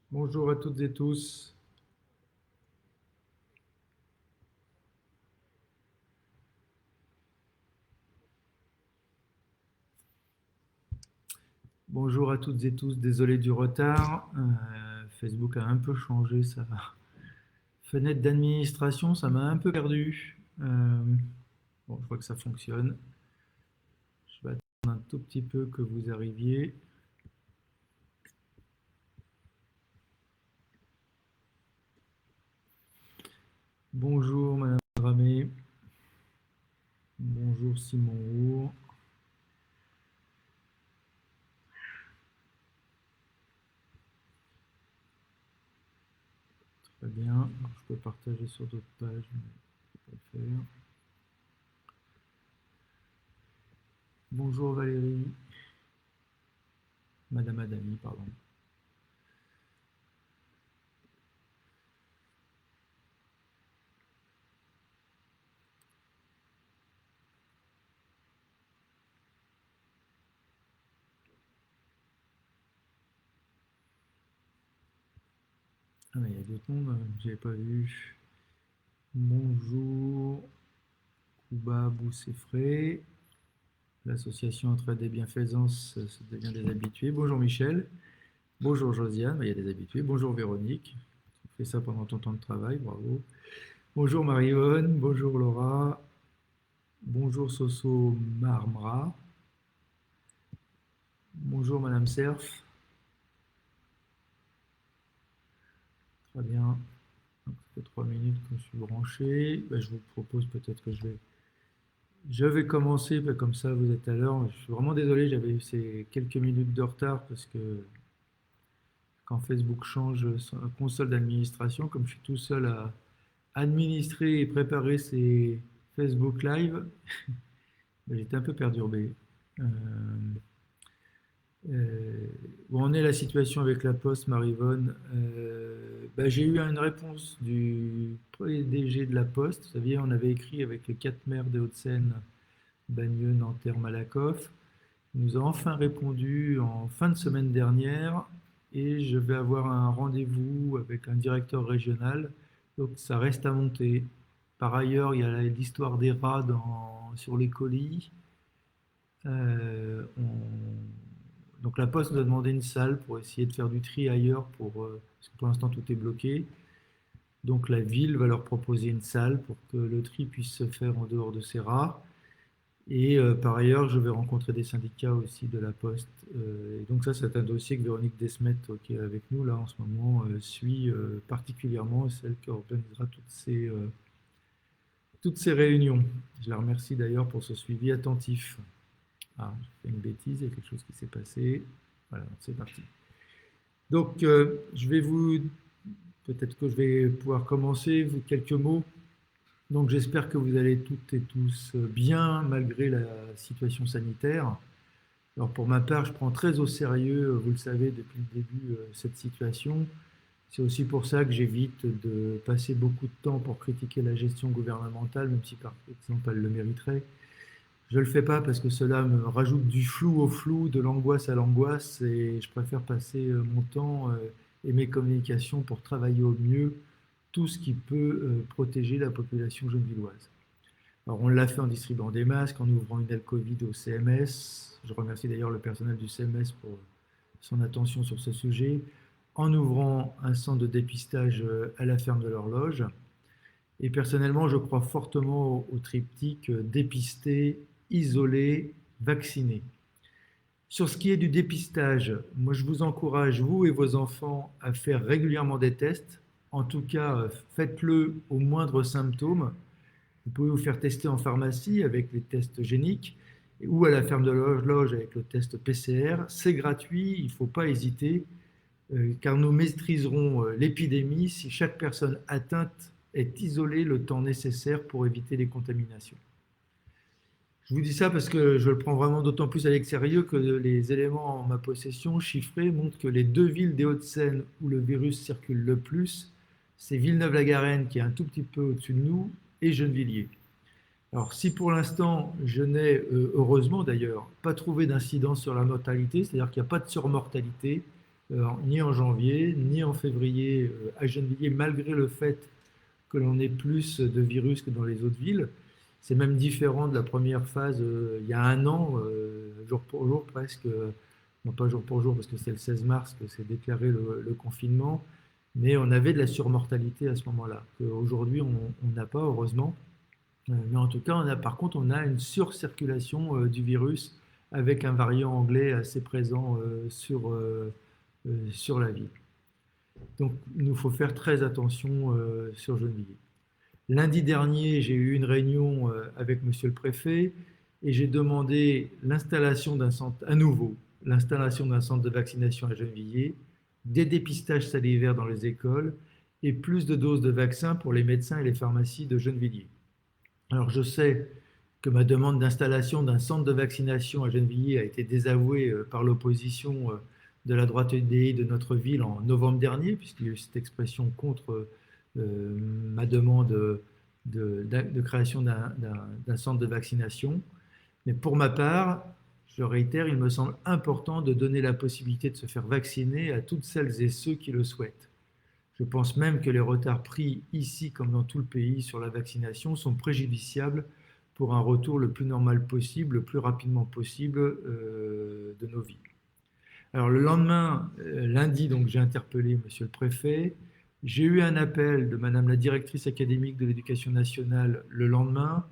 Bonjour à toutes et tous. Bonjour à toutes et tous. Désolé du retard. Facebook a un peu changé sa fenêtre d'administration. Ça m'a un peu perdu. Bon, je vois que ça fonctionne. Je vais attendre un tout petit peu que vous arriviez. Bonjour Madame Dramé. Bonjour Simon Roux. Très bien. Alors, je peux partager sur d'autres pages, mais je vais pas le faire. Bonjour Valérie. Madame Adami, pardon. Ah, mais il y a d'autres noms que je n'avais pas vu. Bonjour, Kuba Boussefré. L'association Entraide et Bienfaisance, ça devient des habitués. Bonjour Michel. Bonjour Josiane, il y a des habitués. Bonjour Véronique. Tu fais ça pendant ton temps de travail, bravo. Bonjour Marion. Bonjour Laura. Bonjour Soso Marmra. Bonjour Madame Serf. Très bien. Donc, ça fait 3 minutes que je suis branché. Ben, je vous propose peut-être que je vais commencer, ben, comme ça vous êtes à l'heure. Je suis vraiment désolé, j'avais eu ces quelques minutes de retard parce que quand Facebook change sa console d'administration, comme je suis tout seul à administrer et préparer ces Facebook Live, ben, j'étais un peu perturbé. Euh, où en est la situation avec la Poste, Marivonne? Ben, j'ai eu une réponse du PDG de la Poste. Vous savez, on avait écrit avec les 4 maires des Hauts-de-Seine, Bagneux, Nanterre, Malakoff. Il nous a enfin répondu en fin de semaine dernière et je vais avoir un rendez-vous avec un directeur régional. Donc ça reste à monter. Par ailleurs, il y a l'histoire des rats sur les colis. Donc la Poste nous a demandé une salle pour essayer de faire du tri ailleurs parce que pour l'instant tout est bloqué. Donc la ville va leur proposer une salle pour que le tri puisse se faire en dehors de ces rats. Et par ailleurs, je vais rencontrer des syndicats aussi de la Poste. Et donc ça, c'est un dossier que Véronique Desmet, qui est avec nous là en ce moment, suit particulièrement, celle qui organisera toutes ces réunions. Je la remercie d'ailleurs pour ce suivi attentif. Ah, j'ai fait une bêtise, il y a quelque chose qui s'est passé. Voilà, c'est parti. Donc, peut-être que je vais pouvoir commencer, vous quelques mots. Donc j'espère que vous allez toutes et tous bien malgré la situation sanitaire. Alors pour ma part, je prends très au sérieux, vous le savez depuis le début, cette situation. C'est aussi pour ça que j'évite de passer beaucoup de temps pour critiquer la gestion gouvernementale, même si par exemple elle le mériterait. Je ne le fais pas parce que cela me rajoute du flou au flou, de l'angoisse à l'angoisse, et je préfère passer mon temps et mes communications pour travailler au mieux tout ce qui peut protéger la population genevilloise. Alors, on l'a fait en distribuant des masques, en ouvrant une aile Covid au CMS. Je remercie d'ailleurs le personnel du CMS pour son attention sur ce sujet. En ouvrant un centre de dépistage à la ferme de l'Horloge. Et personnellement, je crois fortement au triptyque dépister, isoler, vacciner. Sur ce qui est du dépistage, moi je vous encourage, vous et vos enfants, à faire régulièrement des tests. En tout cas, faites-le au moindre symptôme. Vous pouvez vous faire tester en pharmacie avec les tests géniques ou à la ferme de l'horloge avec le test PCR. C'est gratuit, il ne faut pas hésiter, car nous maîtriserons l'épidémie si chaque personne atteinte est isolée le temps nécessaire pour éviter les contaminations. Je vous dis ça parce que je le prends vraiment d'autant plus avec sérieux que les éléments en ma possession chiffrés montrent que les 2 villes des Hauts-de-Seine où le virus circule le plus, c'est Villeneuve-la-Garenne qui est un tout petit peu au-dessus de nous et Gennevilliers. Alors, si pour l'instant, je n'ai, heureusement d'ailleurs, pas trouvé d'incidence sur la mortalité, c'est-à-dire qu'il n'y a pas de surmortalité, ni en janvier, ni en février à Gennevilliers, malgré le fait que l'on ait plus de virus que dans les autres villes. C'est même différent de la première phase il y a un an, jour pour jour presque, non pas jour pour jour parce que c'est le 16 mars que s'est déclaré le confinement, mais on avait de la surmortalité à ce moment-là, qu'aujourd'hui on n'a pas heureusement. Mais en tout cas, par contre, on a une surcirculation du virus avec un variant anglais assez présent sur la ville. Donc, il nous faut faire très attention sur Gennevilliers. Lundi dernier, j'ai eu une réunion avec monsieur le préfet et j'ai demandé l'installation d'un centre, à nouveau, l'installation d'un centre de vaccination à Gennevilliers, des dépistages salivaires dans les écoles et plus de doses de vaccins pour les médecins et les pharmacies de Gennevilliers. Alors, je sais que ma demande d'installation d'un centre de vaccination à Gennevilliers a été désavouée par l'opposition de la droite UDI de notre ville en novembre dernier, puisqu'il y a eu cette expression contre ma demande de création d'un centre de vaccination. Mais pour ma part, je réitère, il me semble important de donner la possibilité de se faire vacciner à toutes celles et ceux qui le souhaitent. Je pense même que les retards pris ici comme dans tout le pays sur la vaccination sont préjudiciables pour un retour le plus normal possible, le plus rapidement possible de nos vies. Alors le lendemain, lundi, donc j'ai interpellé monsieur le préfet. J'ai eu un appel de madame la directrice académique de l'éducation nationale le lendemain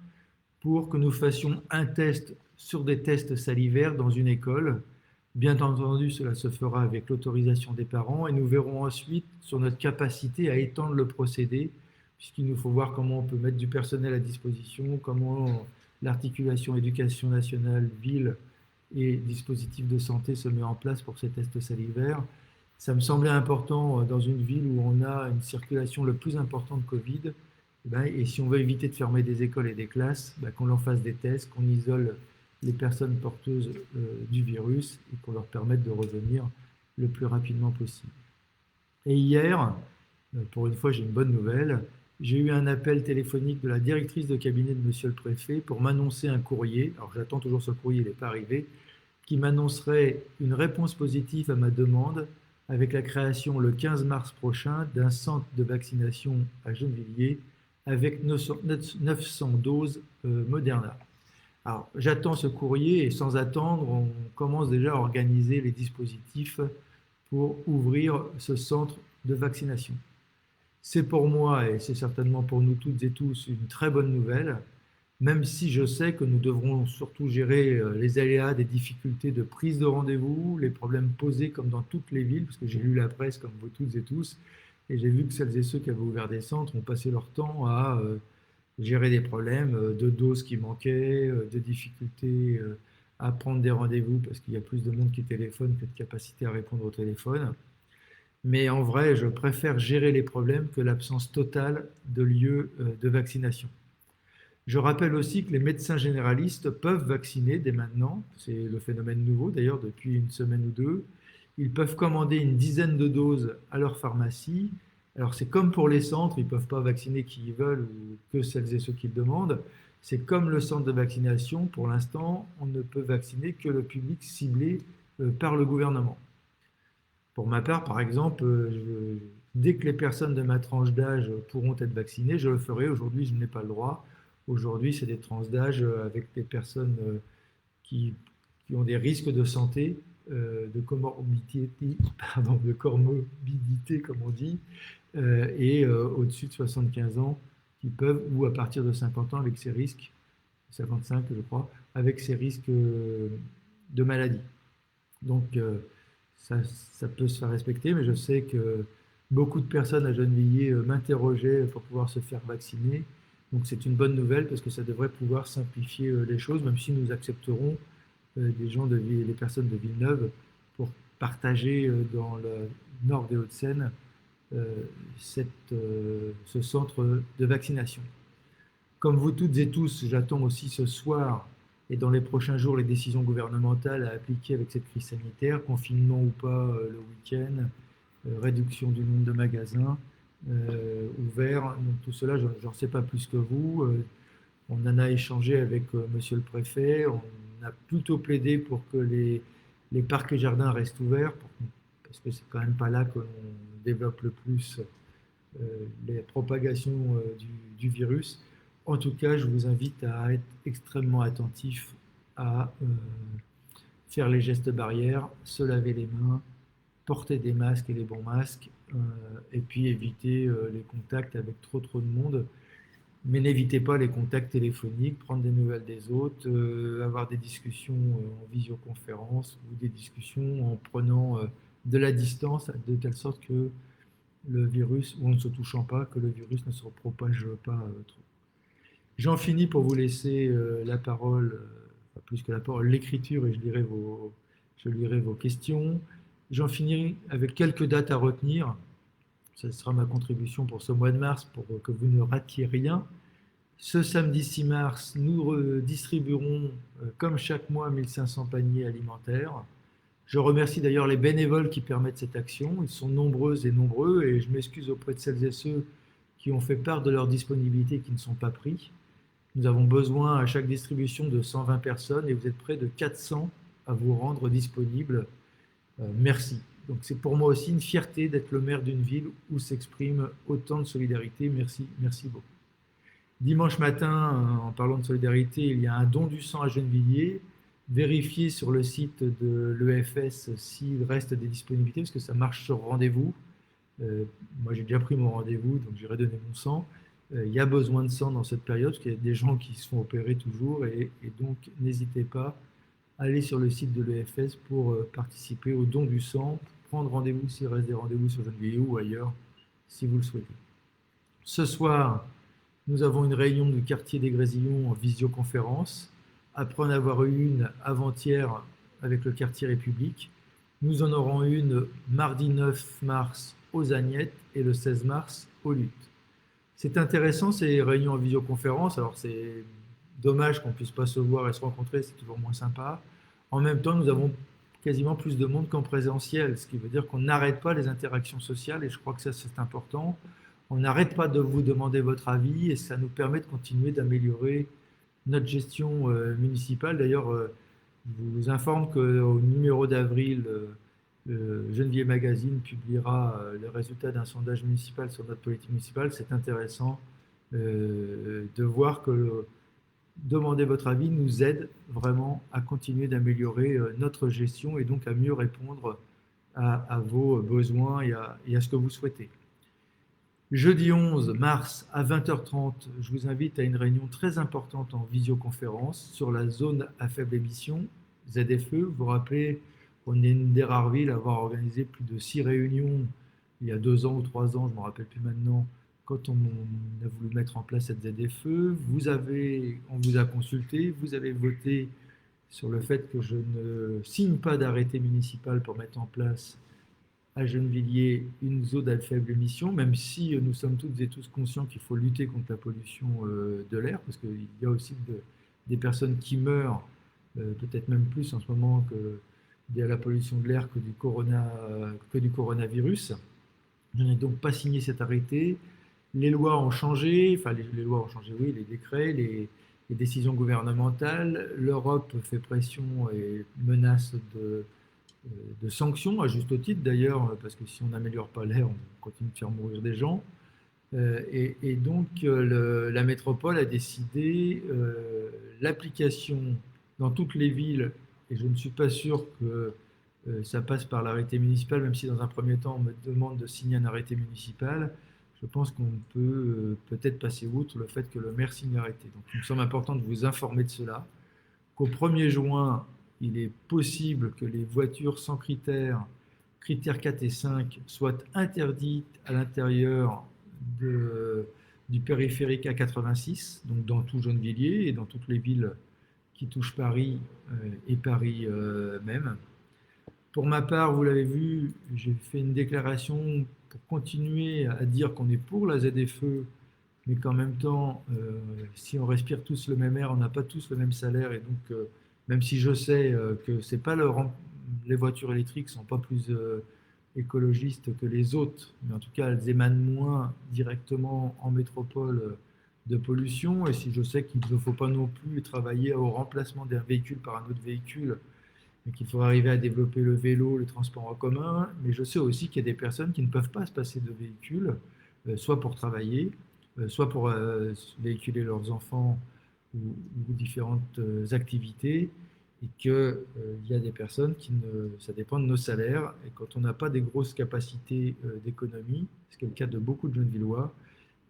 pour que nous fassions un test sur des tests salivaires dans une école. Bien entendu, cela se fera avec l'autorisation des parents et nous verrons ensuite sur notre capacité à étendre le procédé, puisqu'il nous faut voir comment on peut mettre du personnel à disposition, comment l'articulation éducation nationale, ville et dispositifs de santé se met en place pour ces tests salivaires. Ça me semblait important dans une ville où on a une circulation le plus importante de Covid, et si on veut éviter de fermer des écoles et des classes, qu'on leur fasse des tests, qu'on isole les personnes porteuses du virus et qu'on leur permette de revenir le plus rapidement possible. Et hier, pour une fois j'ai une bonne nouvelle, j'ai eu un appel téléphonique de la directrice de cabinet de monsieur le préfet pour m'annoncer un courrier, alors j'attends toujours ce courrier, il n'est pas arrivé, qui m'annoncerait une réponse positive à ma demande avec la création le 15 mars prochain d'un centre de vaccination à Gennevilliers avec 900 doses Moderna. Alors, j'attends ce courrier et sans attendre, on commence déjà à organiser les dispositifs pour ouvrir ce centre de vaccination. C'est pour moi et c'est certainement pour nous toutes et tous une très bonne nouvelle, même si je sais que nous devrons surtout gérer les aléas des difficultés de prise de rendez-vous, les problèmes posés comme dans toutes les villes, parce que j'ai lu la presse comme vous toutes et tous, et j'ai vu que celles et ceux qui avaient ouvert des centres ont passé leur temps à gérer des problèmes de doses qui manquaient, de difficultés à prendre des rendez-vous parce qu'il y a plus de monde qui téléphone que de capacité à répondre au téléphone. Mais en vrai, je préfère gérer les problèmes que l'absence totale de lieux de vaccination. Je rappelle aussi que les médecins généralistes peuvent vacciner dès maintenant, c'est le phénomène nouveau d'ailleurs depuis une semaine ou deux. Ils peuvent commander une dizaine de doses à leur pharmacie. Alors c'est comme pour les centres, ils ne peuvent pas vacciner qui ils veulent ou que celles et ceux qui le demandent. C'est comme le centre de vaccination, pour l'instant, on ne peut vacciner que le public ciblé par le gouvernement. Pour ma part, par exemple, dès que les personnes de ma tranche d'âge pourront être vaccinées, je le ferai. Aujourd'hui, je n'ai pas le droit. Aujourd'hui, c'est des tranches d'âge avec des personnes qui ont des risques de santé, de comorbidité, comme on dit, et au-dessus de 75 ans qui peuvent, ou à partir de 50 ans avec ces risques, 55 je crois, avec ces risques de maladie. Donc ça peut se faire respecter, mais je sais que beaucoup de personnes à Gennevilliers m'interrogeaient pour pouvoir se faire vacciner. Donc c'est une bonne nouvelle parce que ça devrait pouvoir simplifier les choses, même si nous accepterons les personnes de Villeneuve pour partager dans le nord des Hauts-de-Seine ce centre de vaccination. Comme vous toutes et tous, j'attends aussi ce soir et dans les prochains jours les décisions gouvernementales à appliquer avec cette crise sanitaire, confinement ou pas le week-end, réduction du nombre de magasins ouverts. Donc tout cela, j'en sais pas plus que vous. On en a échangé avec monsieur le préfet. On a plutôt plaidé pour que les parcs et jardins restent ouverts, parce parce que c'est quand même pas là que l'on développe le plus les propagations du virus. En tout cas, je vous invite à être extrêmement attentif à faire les gestes barrières, se laver les mains, porter des masques et les bons masques, et puis éviter les contacts avec trop de monde. Mais n'évitez pas les contacts téléphoniques, prendre des nouvelles des autres, avoir des discussions en visioconférence ou des discussions en prenant de la distance, de telle sorte que le virus, ou en ne se touchant pas, que le virus ne se propage pas trop. J'en finis pour vous laisser la parole, enfin, plus que la parole, l'écriture, et je lirai vos questions. J'en finirai avec quelques dates à retenir. Ce sera ma contribution pour ce mois de mars, pour que vous ne ratiez rien. Ce samedi 6 mars, nous distribuerons, comme chaque mois, 1500 paniers alimentaires. Je remercie d'ailleurs les bénévoles qui permettent cette action. Ils sont nombreux et nombreux, et je m'excuse auprès de celles et ceux qui ont fait part de leur disponibilité et qui ne sont pas pris. Nous avons besoin à chaque distribution de 120 personnes, et vous êtes près de 400 à vous rendre disponibles. Merci. Donc c'est pour moi aussi une fierté d'être le maire d'une ville où s'exprime autant de solidarité. Merci, merci beaucoup. Dimanche matin, en parlant de solidarité, il y a un don du sang à Gennevilliers. Vérifiez sur le site de l'EFS s'il reste des disponibilités, parce que ça marche sur rendez-vous. Moi, j'ai déjà pris mon rendez-vous, donc j'irai donner mon sang. Il y a besoin de sang dans cette période, parce qu'il y a des gens qui se font opérer toujours, et donc n'hésitez pas à aller sur le site de l'EFS pour participer au don du sang, prendre rendez-vous s'il reste des rendez-vous sur Gennevilliers ou ailleurs, si vous le souhaitez. Ce soir, nous avons une réunion du quartier des Grésillons en visioconférence, après en avoir eu une avant-hier avec le quartier République. Nous en aurons une mardi 9 mars aux Agnettes et le 16 mars aux Luttes. C'est intéressant ces réunions en visioconférence, alors c'est dommage qu'on ne puisse pas se voir et se rencontrer, c'est toujours moins sympa. En même temps, nous avons quasiment plus de monde qu'en présentiel, ce qui veut dire qu'on n'arrête pas les interactions sociales, et je crois que ça c'est important. On n'arrête pas de vous demander votre avis, et ça nous permet de continuer d'améliorer notre gestion municipale. D'ailleurs, je vous informe qu'au numéro d'avril, Genevier Magazine publiera les résultats d'un sondage municipal sur notre politique municipale. C'est intéressant de voir que demander votre avis nous aide vraiment à continuer d'améliorer notre gestion, et donc à mieux répondre à vos besoins et à ce que vous souhaitez. Jeudi 11 mars à 20h30, je vous invite à une réunion très importante en visioconférence sur la zone à faible émission, ZFE. Vous vous rappelez, on est une des rares villes à avoir organisé plus de 6 réunions il y a 2 ans ou 3 ans, je ne me rappelle plus maintenant, quand on a voulu mettre en place cette ZFE. On vous a consulté, vous avez voté sur le fait que je ne signe pas d'arrêté municipal pour mettre en place à Gennevilliers une zone à faible émission, même si nous sommes toutes et tous conscients qu'il faut lutter contre la pollution de l'air, parce qu'il y a aussi des personnes qui meurent, peut-être même plus en ce moment que à la pollution de l'air que du coronavirus. Je n'ai donc pas signé cet arrêté. Les lois ont changé, enfin les lois ont changé, oui, les décrets, les décisions gouvernementales. L'Europe fait pression et menace de sanctions, à juste titre d'ailleurs, parce que si on n'améliore pas l'air, on continue de faire mourir des gens. Et donc la métropole a décidé l'application dans toutes les villes, et je ne suis pas sûr que ça passe par l'arrêté municipal, même si dans un premier temps on me demande de signer un arrêté municipal. Je pense qu'on peut peut-être passer outre le fait que le maire signe l'arrêté. Donc il me semble important de vous informer de cela, qu'au 1er juin, il est possible que les voitures sans critères 4 et 5, soient interdites à l'intérieur du périphérique A86, donc dans tout Gennevilliers et dans toutes les villes qui touchent Paris et Paris même. Pour ma part, vous l'avez vu, j'ai fait une déclaration pour continuer à dire qu'on est pour la ZFE, mais qu'en même temps, si on respire tous le même air, on n'a pas tous le même salaire, et donc même si je sais que c'est pas les voitures électriques ne sont pas plus écologistes que les autres, mais en tout cas elles émanent moins directement en métropole de pollution, et si je sais qu'il ne faut pas non plus travailler au remplacement d'un véhicule par un autre véhicule, Donc il faudra arriver à développer le vélo, le transport en commun, mais je sais aussi qu'il y a des personnes qui ne peuvent pas se passer de véhicule, soit pour travailler, soit pour véhiculer leurs enfants ou différentes activités, et qu'il y a des personnes qui ne, ça dépend de nos salaires, et quand on n'a pas des grosses capacités d'économie, ce qui est le cas de beaucoup de jeunes Villois,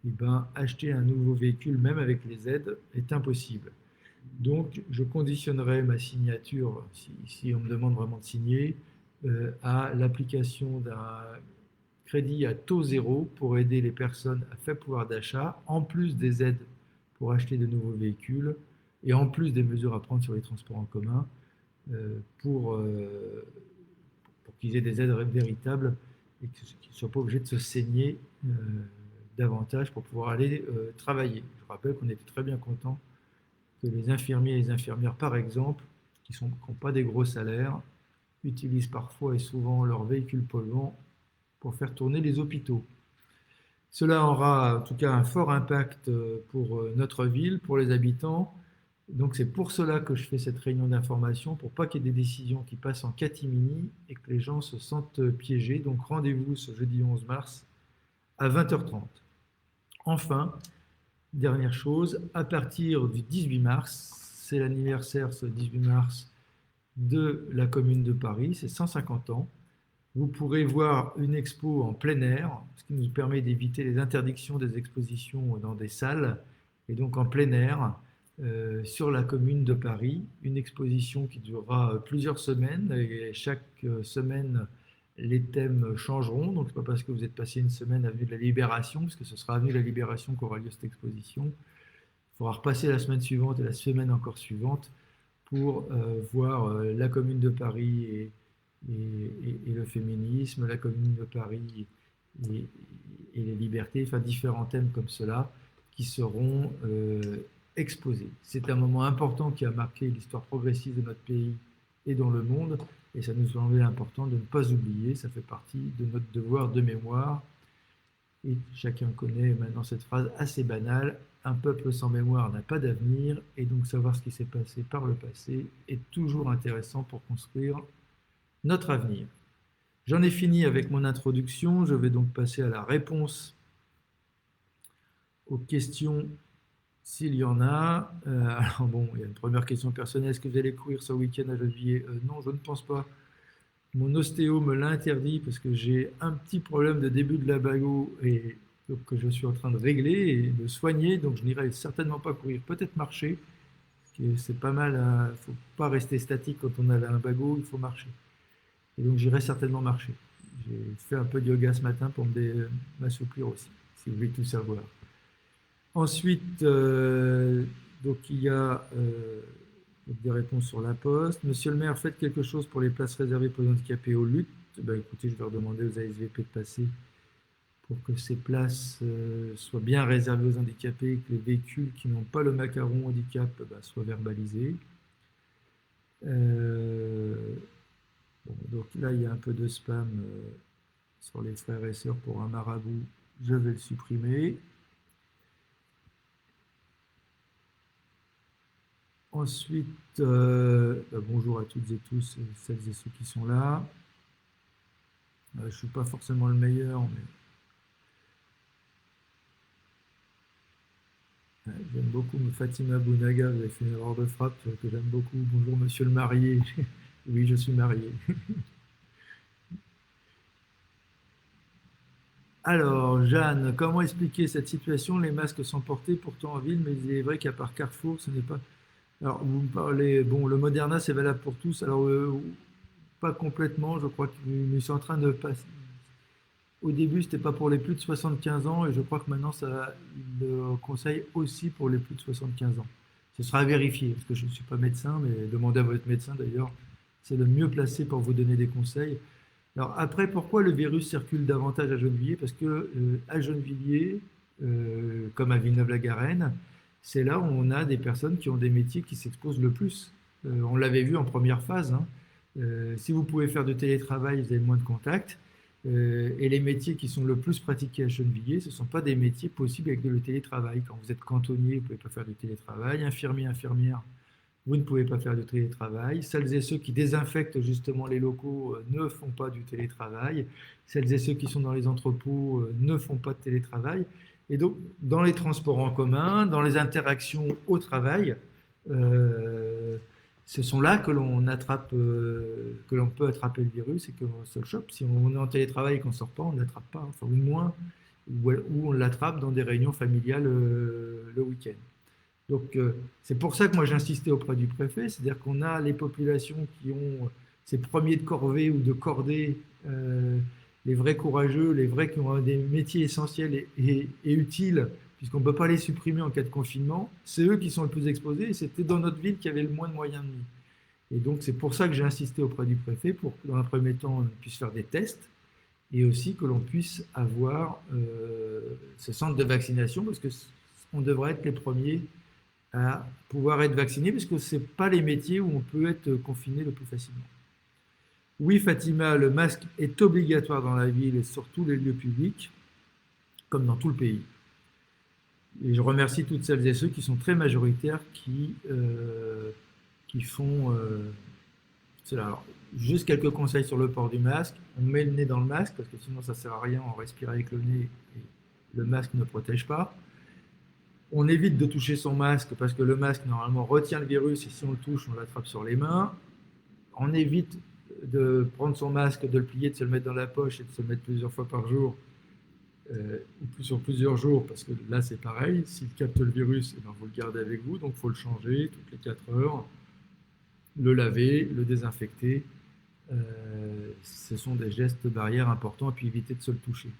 eh ben, acheter un nouveau véhicule, même avec les aides, est impossible. Donc, je conditionnerai ma signature, si on me demande vraiment de signer, à l'application d'un crédit à taux zéro pour aider les personnes à faible pouvoir d'achat, en plus des aides pour acheter de nouveaux véhicules et en plus des mesures à prendre sur les transports en commun euh, pour, euh, pour qu'ils aient des aides véritables et qu'ils ne soient pas obligés de se saigner davantage pour pouvoir aller travailler. Je rappelle qu'on était très bien contents que les infirmiers et les infirmières, par exemple, qui n'ont pas des gros salaires, utilisent parfois et souvent leurs véhicules polluants pour faire tourner les hôpitaux. Cela aura en tout cas un fort impact pour notre ville, pour les habitants. Donc c'est pour cela que je fais cette réunion d'information, pour pas qu'il y ait des décisions qui passent en catimini et que les gens se sentent piégés. Donc rendez-vous ce jeudi 11 mars à 20h30. Enfin, dernière chose, à partir du 18 mars, c'est l'anniversaire ce 18 mars de la Commune de Paris, c'est 150 ans. Vous pourrez voir une expo en plein air, ce qui nous permet d'éviter les interdictions des expositions dans des salles, et donc en plein air, sur la Commune de Paris, une exposition qui durera plusieurs semaines, et chaque semaine, les thèmes changeront. Donc, ce n'est pas parce que vous êtes passé une semaine avenue de la Libération, parce que ce sera avenue de la Libération qu'aura lieu cette exposition. Il faudra repasser la semaine suivante et la semaine encore suivante pour voir la Commune de Paris et le féminisme, la Commune de Paris et les libertés, enfin différents thèmes comme cela qui seront exposés. C'est un moment important qui a marqué l'histoire progressiste de notre pays et dans le monde, et ça nous semblait important de ne pas oublier, ça fait partie de notre devoir de mémoire. Et chacun connaît maintenant cette phrase assez banale, un peuple sans mémoire n'a pas d'avenir, et donc savoir ce qui s'est passé par le passé est toujours intéressant pour construire notre avenir. J'en ai fini avec mon introduction, je vais donc passer à la réponse aux questions s'il y en a. Alors bon, il y a une première question personnelle, est-ce que vous allez courir ce week-end à Gennevilliers? Non, je ne pense pas. Mon ostéo me l'a interdit parce que j'ai un petit problème de début de lumbago et donc, que je suis en train de régler et de soigner, donc je n'irai certainement pas courir, peut-être marcher, c'est pas mal, il ne faut pas rester statique quand on a un lumbago, il faut marcher. Et donc j'irai certainement marcher. J'ai fait un peu de yoga ce matin pour m'assouplir aussi, si vous voulez tout savoir. Ensuite, donc il y a des réponses sur la poste. Monsieur le maire, faites quelque chose pour les places réservées pour les handicapés aux luttes. Ben, écoutez, je vais redemander aux ASVP de passer pour que ces places soient bien réservées aux handicapés et que les véhicules qui n'ont pas le macaron handicap soient verbalisés. Bon, donc là, il y a un peu de spam sur les frères et sœurs pour un marabout. Je vais le supprimer. Ensuite, bonjour à toutes et tous, celles et ceux qui sont là. Je ne suis pas forcément le meilleur, mais j'aime beaucoup Fatima Bounaga, vous avez fait une erreur de frappe que j'aime beaucoup. Bonjour monsieur le marié. Oui, je suis marié. Alors, Jeanne, comment expliquer cette situation? Les masques sont portés pourtant en ville, mais il est vrai qu'à part Carrefour, ce n'est pas... Alors, vous me parlez, bon, le Moderna, c'est valable pour tous. Alors, pas complètement, je crois qu'ils sont en train de passer. Au début, ce n'était pas pour les plus de 75 ans, et je crois que maintenant, ça le conseille aussi pour les plus de 75 ans. Ce sera à vérifier, parce que je ne suis pas médecin, mais demandez à votre médecin d'ailleurs, c'est le mieux placé pour vous donner des conseils. Alors après, pourquoi le virus circule davantage à Gennevilliers? Parce que à Gennevilliers, comme à Villeneuve-la-Garenne, c'est là où on a des personnes qui ont des métiers qui s'exposent le plus. On l'avait vu en première phase, hein. Si vous pouvez faire de télétravail, vous avez moins de contacts. Et les métiers qui sont le plus pratiqués à Gennevilliers, ce ne sont pas des métiers possibles avec le télétravail. Quand vous êtes cantonnier, vous ne pouvez pas faire du télétravail. Infirmier, infirmière, vous ne pouvez pas faire du télétravail. Celles et ceux qui désinfectent justement les locaux ne font pas du télétravail. Celles et ceux qui sont dans les entrepôts ne font pas de télétravail. Et donc, dans les transports en commun, dans les interactions au travail, euh, ce sont là que l'on attrape, que l'on peut attraper le virus et que l'on se le chope. Si on est en télétravail et qu'on ne sort pas, on ne l'attrape pas, enfin, ou moins, ou on l'attrape dans des réunions familiales le week-end. Donc, c'est pour ça que moi j'insistais auprès du préfet, c'est-à-dire qu'on a les populations qui ont ces premiers de corvée ou de cordée, les vrais courageux, les vrais qui ont des métiers essentiels et utiles, puisqu'on ne peut pas les supprimer en cas de confinement, c'est eux qui sont le plus exposés et c'était dans notre ville qu'il y avait le moins de moyens de nuit. Et donc, c'est pour ça que j'ai insisté auprès du préfet pour que, dans un premier temps, on puisse faire des tests et aussi que l'on puisse avoir ce centre de vaccination, parce qu'on devrait être les premiers à pouvoir être vaccinés, parce que ce n'est pas les métiers où on peut être confiné le plus facilement. Oui, Fatima, le masque est obligatoire dans la ville et sur tous les lieux publics, comme dans tout le pays. Et je remercie toutes celles et ceux qui sont très majoritaires, qui font cela. Alors, juste quelques conseils sur le port du masque. On met le nez dans le masque, parce que sinon ça ne sert à rien, on respire avec le nez et le masque ne protège pas. On évite de toucher son masque, parce que le masque normalement retient le virus et si on le touche, on l'attrape sur les mains. On évite de prendre son masque, de le plier, de se le mettre dans la poche et de se le mettre plusieurs fois par jour, ou sur plusieurs jours, parce que là c'est pareil, s'il capte le virus, eh bien, vous le gardez avec vous, donc il faut le changer toutes les 4 heures, le laver, le désinfecter. Ce sont des gestes barrières importants, et puis éviter de se le toucher.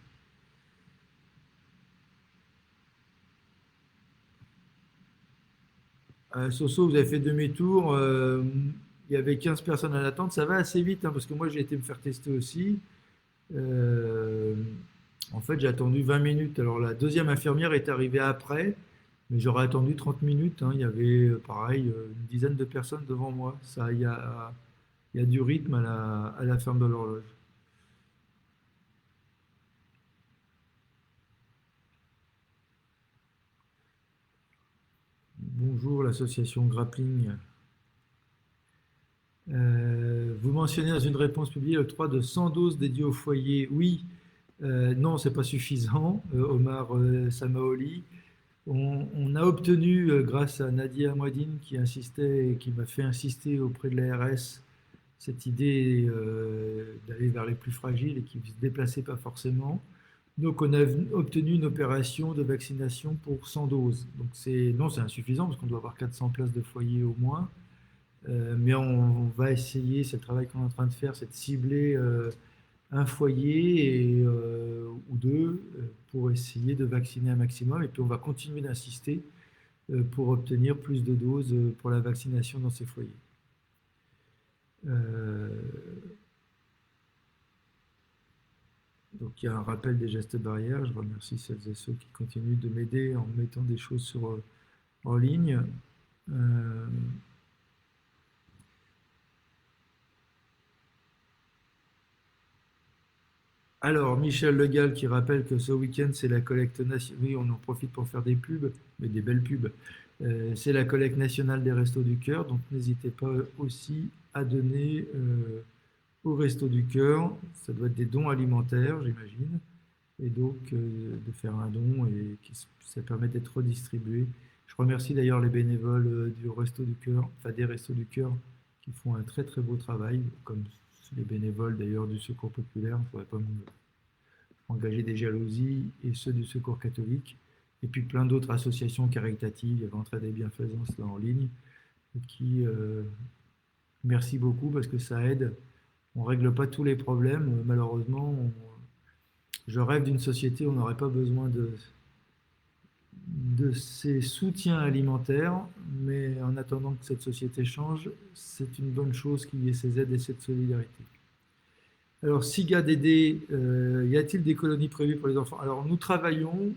Soso, vous avez fait demi-tour, il y avait 15 personnes à l'attente, ça va assez vite, hein, parce que moi j'ai été me faire tester aussi. En fait, j'ai attendu 20 minutes. Alors, la deuxième infirmière est arrivée après, mais j'aurais attendu 30 minutes. Hein. Il y avait, pareil, une dizaine de personnes devant moi. Ça, il y a du rythme à la ferme de l'horloge. Bonjour, l'association Grappling. Vous mentionnez dans une réponse publiée le 3 de 100 doses dédiées au foyer. Oui, non, ce n'est pas suffisant, Omar Samaoli. On a obtenu, grâce à Nadia Amouadine qui insistait et qui m'a fait insister auprès de l'ARS, cette idée d'aller vers les plus fragiles et qui ne se déplaçaient pas forcément. Donc on a obtenu une opération de vaccination pour 100 doses. Donc non, c'est insuffisant parce qu'on doit avoir 400 places de foyer au moins. Mais on va essayer, c'est le travail qu'on est en train de faire, c'est de cibler un foyer ou deux pour essayer de vacciner un maximum. Et puis on va continuer d'insister pour obtenir plus de doses pour la vaccination dans ces foyers. Donc il y a un rappel des gestes barrières. Je remercie celles et ceux qui continuent de m'aider en mettant des choses en ligne. Alors, Michel Legal qui rappelle que ce week-end, c'est la collecte nationale. Oui, on en profite pour faire des pubs, mais des belles pubs. C'est la collecte nationale des Restos du Cœur, donc n'hésitez pas aussi à donner aux Restos du Cœur. Ça doit être des dons alimentaires, j'imagine, et donc de faire un don et ça permet d'être redistribué. Je remercie d'ailleurs les bénévoles du Resto du Cœur, enfin des Restos du Cœur, qui font un très très beau travail, comme les bénévoles d'ailleurs du Secours populaire. On ne pourrait pas engager des jalousies, et ceux du Secours catholique, et puis plein d'autres associations caritatives. Il y avait Entraide et Bienfaisance là en ligne, qui merci beaucoup parce que ça aide. On ne règle pas tous les problèmes, malheureusement. Je rêve d'une société où on n'aurait pas besoin de ces soutiens alimentaires, mais en attendant que cette société change, c'est une bonne chose qu'il y ait ces aides et cette solidarité. Alors, SIGA Dédé, y a-t-il des colonies prévues pour les enfants? Alors, nous travaillons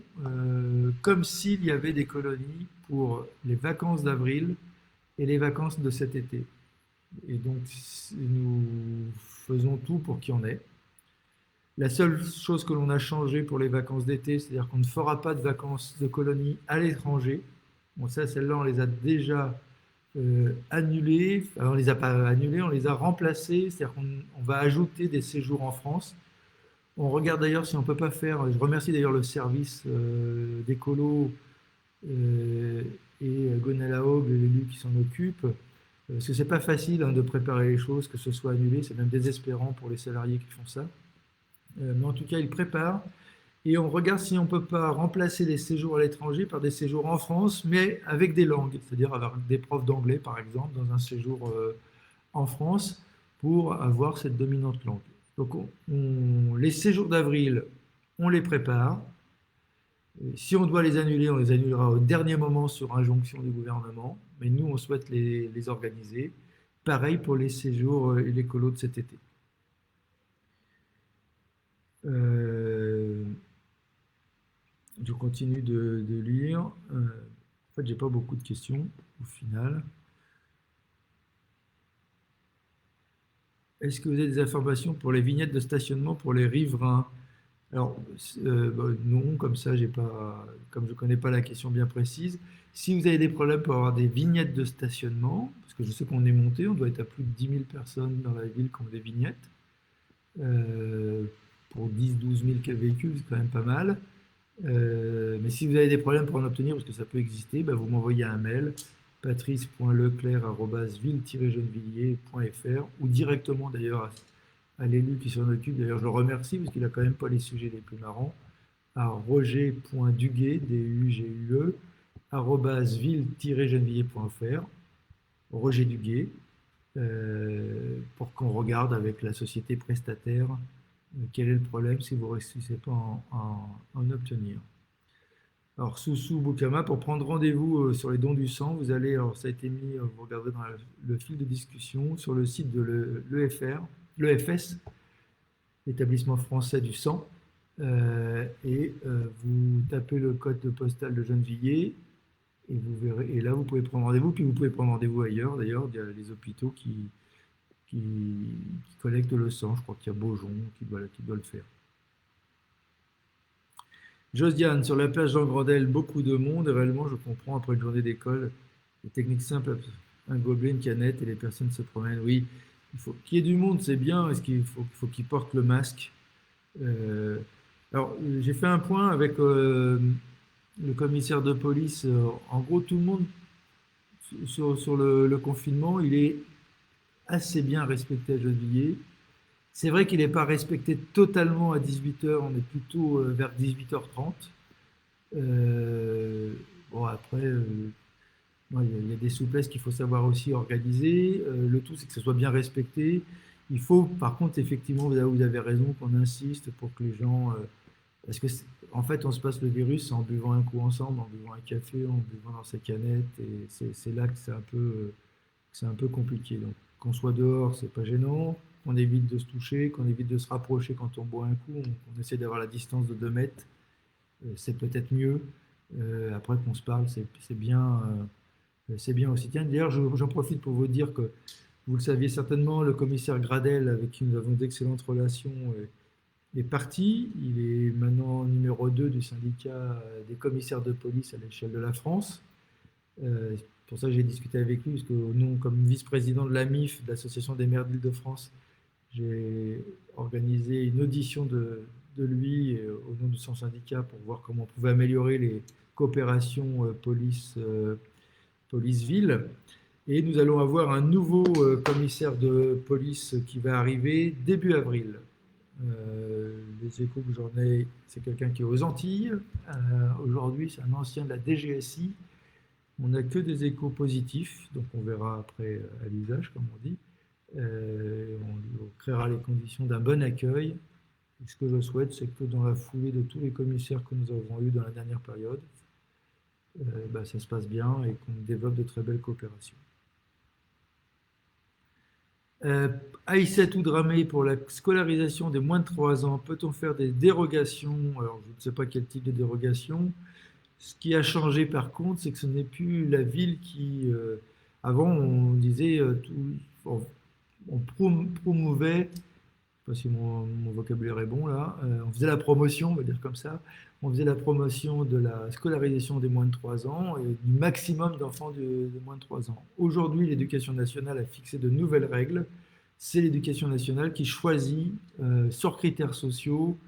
comme s'il y avait des colonies pour les vacances d'avril et les vacances de cet été. Et donc, nous faisons tout pour qu'il y en ait. La seule chose que l'on a changé pour les vacances d'été, c'est-à-dire qu'on ne fera pas de vacances de colonies à l'étranger. Bon, ça, celles-là, on les a déjà annulés, alors on ne les a pas annulés, on les a remplacés, c'est-à-dire qu'on va ajouter des séjours en France. On regarde d'ailleurs si on ne peut pas faire, je remercie d'ailleurs le service d'écolo et Gonella Haug, l'élu qui s'en occupe, parce que c'est pas facile de préparer les choses, que ce soit annulé, c'est même désespérant pour les salariés qui font ça. Mais en tout cas, ils préparent. Et on regarde si on ne peut pas remplacer les séjours à l'étranger par des séjours en France, mais avec des langues, c'est-à-dire avec des profs d'anglais, par exemple, dans un séjour en France, pour avoir cette dominante langue. Donc les séjours d'avril, on les prépare. Si on doit les annuler, on les annulera au dernier moment sur injonction du gouvernement, mais nous, on souhaite les organiser. Pareil pour les séjours et les colos de cet été. Je continue de lire. En fait, j'ai pas beaucoup de questions au final. Est-ce que vous avez des informations pour les vignettes de stationnement pour les riverains? Alors, non, comme ça, comme je ne connais pas la question bien précise. Si vous avez des problèmes pour avoir des vignettes de stationnement, parce que je sais qu'on est monté, on doit être à plus de 10 000 personnes dans la ville qui ont des vignettes. Pour 10-12 000 véhicules, c'est quand même pas mal. Mais si vous avez des problèmes pour en obtenir, parce que ça peut exister, vous m'envoyez un mail, patrice.leclerc@ville-gennevilliers.fr ou directement d'ailleurs à l'élu qui s'en occupe. D'ailleurs, je le remercie parce qu'il n'a quand même pas les sujets les plus marrants, à roger.duguet, D-U-G-U-E, @ville-gennevilliers.fr, Roger Duguet, pour qu'on regarde avec la société prestataire quel est le problème si vous ne réussissez pas à en obtenir. Alors, Soussou Boukama, pour prendre rendez-vous sur les dons du sang, vous allez, alors ça a été mis, vous regardez dans le fil de discussion, sur le site de l'EFS, l'établissement français du sang, et vous tapez le code postal de Gennevilliers, et vous verrez, et là vous pouvez prendre rendez-vous, puis vous pouvez prendre rendez-vous ailleurs, d'ailleurs, il y a les hôpitaux qui collectent le sang, je crois qu'il y a Beaujon qui doit le faire. Josiane, sur la plage Jean Grandel, beaucoup de monde, et réellement je comprends, après une journée d'école, les techniques simples, un gobelet, une canette, et les personnes se promènent. Oui, il faut qu'il y ait du monde, c'est bien, est-ce qu'il faut qu'ils portent le masque? Alors, j'ai fait un point avec le commissaire de police. En gros, tout le monde, sur le confinement, il est assez bien respecté à Gennevilliers. C'est vrai qu'il n'est pas respecté totalement à 18h, on est plutôt vers 18h30. Bon, après, il y a des souplesses qu'il faut savoir aussi organiser. Le tout, c'est que ça soit bien respecté. Il faut, par contre, effectivement, vous avez raison, qu'on insiste pour que les gens... parce que, en fait, on se passe le virus en buvant un coup ensemble, en buvant un café, en buvant dans ses canettes, et c'est là que c'est un peu compliqué. Donc, qu'on soit dehors, c'est pas gênant, qu'on évite de se toucher, qu'on évite de se rapprocher quand on boit un coup, on essaie d'avoir la distance de 2 mètres, c'est peut-être mieux. Après qu'on se parle, c'est bien aussi. Tiens, d'ailleurs, j'en profite pour vous dire que vous le saviez certainement, le commissaire Gradel, avec qui nous avons d'excellentes relations, est parti. Il est maintenant numéro 2 du syndicat des commissaires de police à l'échelle de la France. C'est pour ça que j'ai discuté avec lui, parce que non, comme vice-président de l'AMIF, de l'Association des maires d'Île-de-France, j'ai organisé une audition de lui au nom de son syndicat pour voir comment on pouvait améliorer les coopérations police-ville. Et nous allons avoir un nouveau commissaire de police qui va arriver début avril. Les échos que j'en ai, c'est quelqu'un qui est aux Antilles. Aujourd'hui, c'est un ancien de la DGSI. On n'a que des échos positifs, donc on verra après à l'usage, comme on dit. On créera les conditions d'un bon accueil. Et ce que je souhaite, c'est que dans la foulée de tous les commissaires que nous avons eus dans la dernière période, ça se passe bien et qu'on développe de très belles coopérations. Aïssatou Oudramé, pour la scolarisation des moins de 3 ans, peut-on faire des dérogations? Alors, je ne sais pas quel type de dérogation. Ce qui a changé par contre, c'est que ce n'est plus la ville qui... avant, on disait... on promouvait pas si mon vocabulaire est bon là, on faisait la promotion, on va dire comme ça, on faisait la promotion de la scolarisation des moins de 3 ans et du maximum d'enfants de moins de 3 ans. Aujourd'hui, l'éducation nationale a fixé de nouvelles règles. C'est l'éducation nationale qui choisit, sur critères sociaux,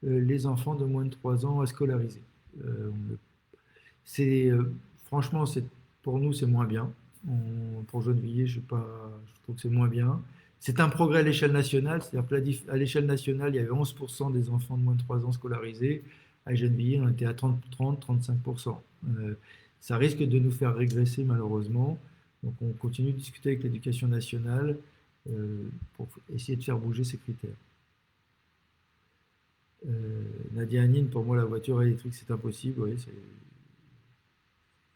les enfants de moins de 3 ans à scolariser. C'est, franchement, pour nous, c'est moins bien. Pour Gennevilliers, je trouve que c'est moins bien. C'est un progrès à l'échelle nationale, c'est-à-dire qu'à l'échelle nationale, il y avait 11% des enfants de moins de 3 ans scolarisés. À Gennevilliers, on était à 30-35%. Ça risque de nous faire régresser malheureusement. Donc on continue de discuter avec l'éducation nationale pour essayer de faire bouger ces critères. Nadia Anine, pour moi, la voiture électrique, c'est impossible. Oui,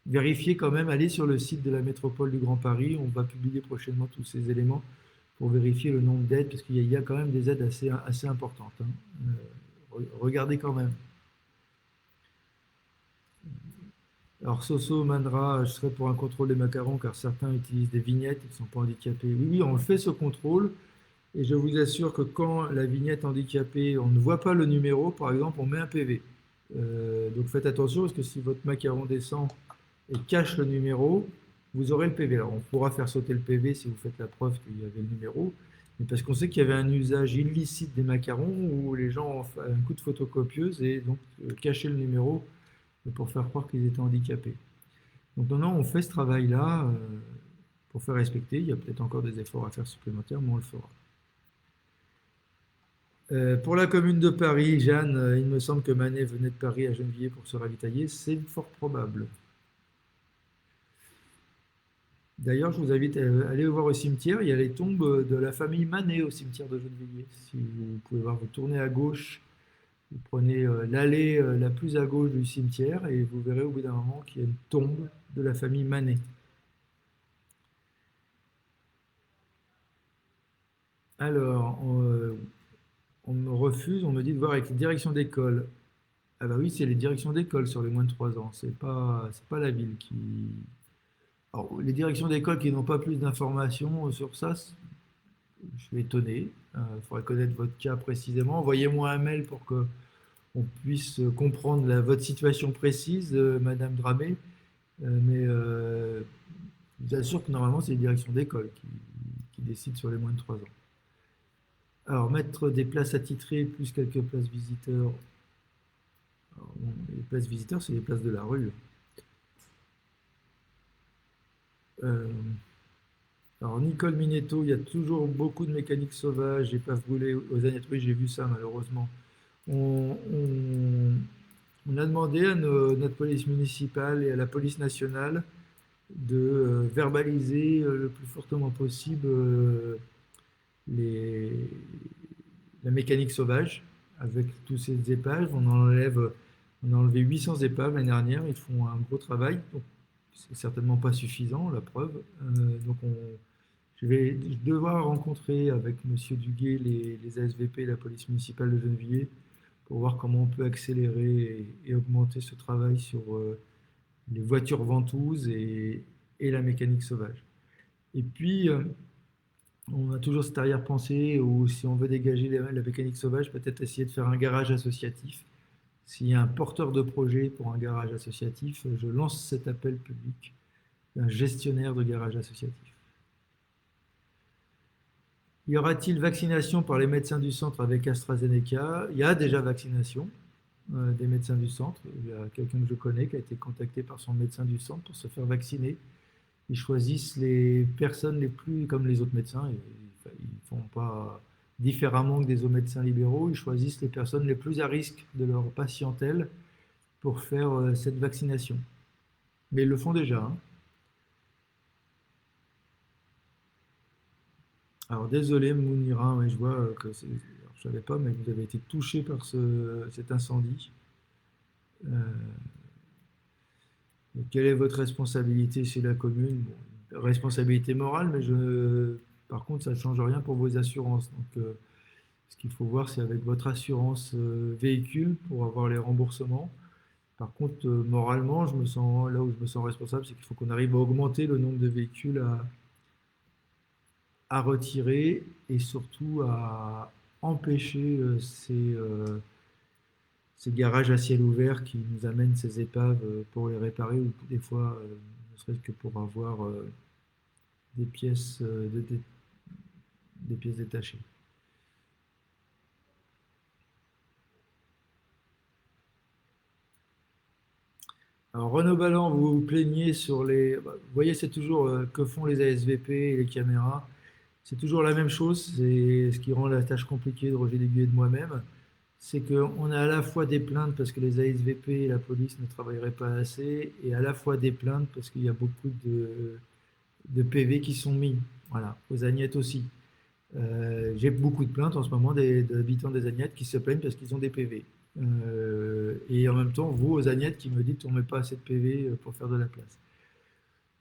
vérifiez quand même, allez sur le site de la métropole du Grand Paris, on va publier prochainement tous ces éléments pour vérifier le nombre d'aides, parce qu'il y a quand même des aides assez importantes. Regardez quand même. Alors Soso Mandra, je serais pour un contrôle des macarons car certains utilisent des vignettes, ils ne sont pas handicapés. Oui, on le fait ce contrôle, et je vous assure que quand la vignette handicapée, on ne voit pas le numéro, par exemple, on met un PV. Donc faites attention, parce que si votre macaron descend et cache le numéro, vous aurez le PV. Alors on pourra faire sauter le PV si vous faites la preuve qu'il y avait le numéro, mais parce qu'on sait qu'il y avait un usage illicite des macarons où les gens ont fait un coup de photocopieuse et donc caché le numéro pour faire croire qu'ils étaient handicapés. Donc non, on fait ce travail-là pour faire respecter. Il y a peut-être encore des efforts à faire supplémentaires, mais on le fera. Pour la commune de Paris, Jeanne, il me semble que Manet venait de Paris à Gennevilliers pour se ravitailler. C'est fort probable. D'ailleurs, je vous invite à aller voir au cimetière. Il y a les tombes de la famille Manet au cimetière de Gennevilliers. Si vous pouvez voir, vous tournez à gauche, vous prenez l'allée la plus à gauche du cimetière et vous verrez au bout d'un moment qu'il y a une tombe de la famille Manet. Alors, on me refuse, on me dit de voir avec les directions d'école. Ah bah oui, c'est les directions d'école sur les moins de 3 ans. C'est pas la ville qui... Alors, les directions d'école qui n'ont pas plus d'informations sur ça, je suis étonné. Il faudrait connaître votre cas précisément. Envoyez-moi un mail pour que on puisse comprendre votre situation précise, Madame Dramé. Mais je vous assure que normalement, c'est les directions d'école qui décident sur les moins de 3 ans. Alors, mettre des places attitrées plus quelques places visiteurs. Alors, bon, les places visiteurs, c'est les places de la rue. Alors, Nicole Minetto, il y a toujours beaucoup de mécaniques sauvages, épaves brûlées aux Agnettes. Oui, j'ai vu ça, malheureusement. On a demandé à notre police municipale et à la police nationale de verbaliser le plus fortement possible la mécanique sauvage avec tous ces épaves. On a enlevé 800 épaves l'année dernière. Ils font un gros travail. Donc, c'est certainement pas suffisant, la preuve. Donc, je vais devoir rencontrer avec Monsieur Duguay les ASVP et la police municipale de Gennevilliers pour voir comment on peut accélérer et augmenter ce travail sur les voitures ventouses et la mécanique sauvage. Et puis, on a toujours cette arrière-pensée où si on veut dégager la mécanique sauvage, peut-être essayer de faire un garage associatif. S'il y a un porteur de projet pour un garage associatif, je lance cet appel public d'un gestionnaire de garage associatif. Y aura-t-il vaccination par les médecins du centre avec AstraZeneca? Il y a déjà vaccination des médecins du centre. Il y a quelqu'un que je connais qui a été contacté par son médecin du centre pour se faire vacciner. Ils choisissent les personnes les plus, comme les autres médecins, ils ne font pas différemment que des autres médecins libéraux, ils choisissent les personnes les plus à risque de leur patientèle pour faire cette vaccination. Mais ils le font déjà. Hein. Alors désolé Mounira, mais je vois que je ne savais pas, mais vous avez été touché par cet incendie. Quelle est votre responsabilité chez la commune? Bon, responsabilité morale, mais par contre, ça ne change rien pour vos assurances. Donc, ce qu'il faut voir, c'est avec votre assurance véhicule pour avoir les remboursements. Par contre, moralement, là où je me sens responsable, c'est qu'il faut qu'on arrive à augmenter le nombre de véhicules à retirer et surtout à empêcher ces garages à ciel ouvert qui nous amènent ces épaves pour les réparer ou des fois, ne serait-ce que pour avoir des pièces, des pièces détachées. Alors Renaud Balland, vous vous plaignez sur les... Vous voyez, c'est toujours que font les ASVP et les caméras. C'est toujours la même chose, c'est ce qui rend la tâche compliquée de Roger Duguay et de moi-même. C'est qu'on a à la fois des plaintes parce que les ASVP et la police ne travailleraient pas assez, et à la fois des plaintes parce qu'il y a beaucoup de PV qui sont mis. Voilà, aux Agnettes aussi. J'ai beaucoup de plaintes en ce moment d'habitants des Agnettes qui se plaignent parce qu'ils ont des PV. Et en même temps, vous, aux Agnettes, qui me dites qu'on ne met pas assez de PV pour faire de la place.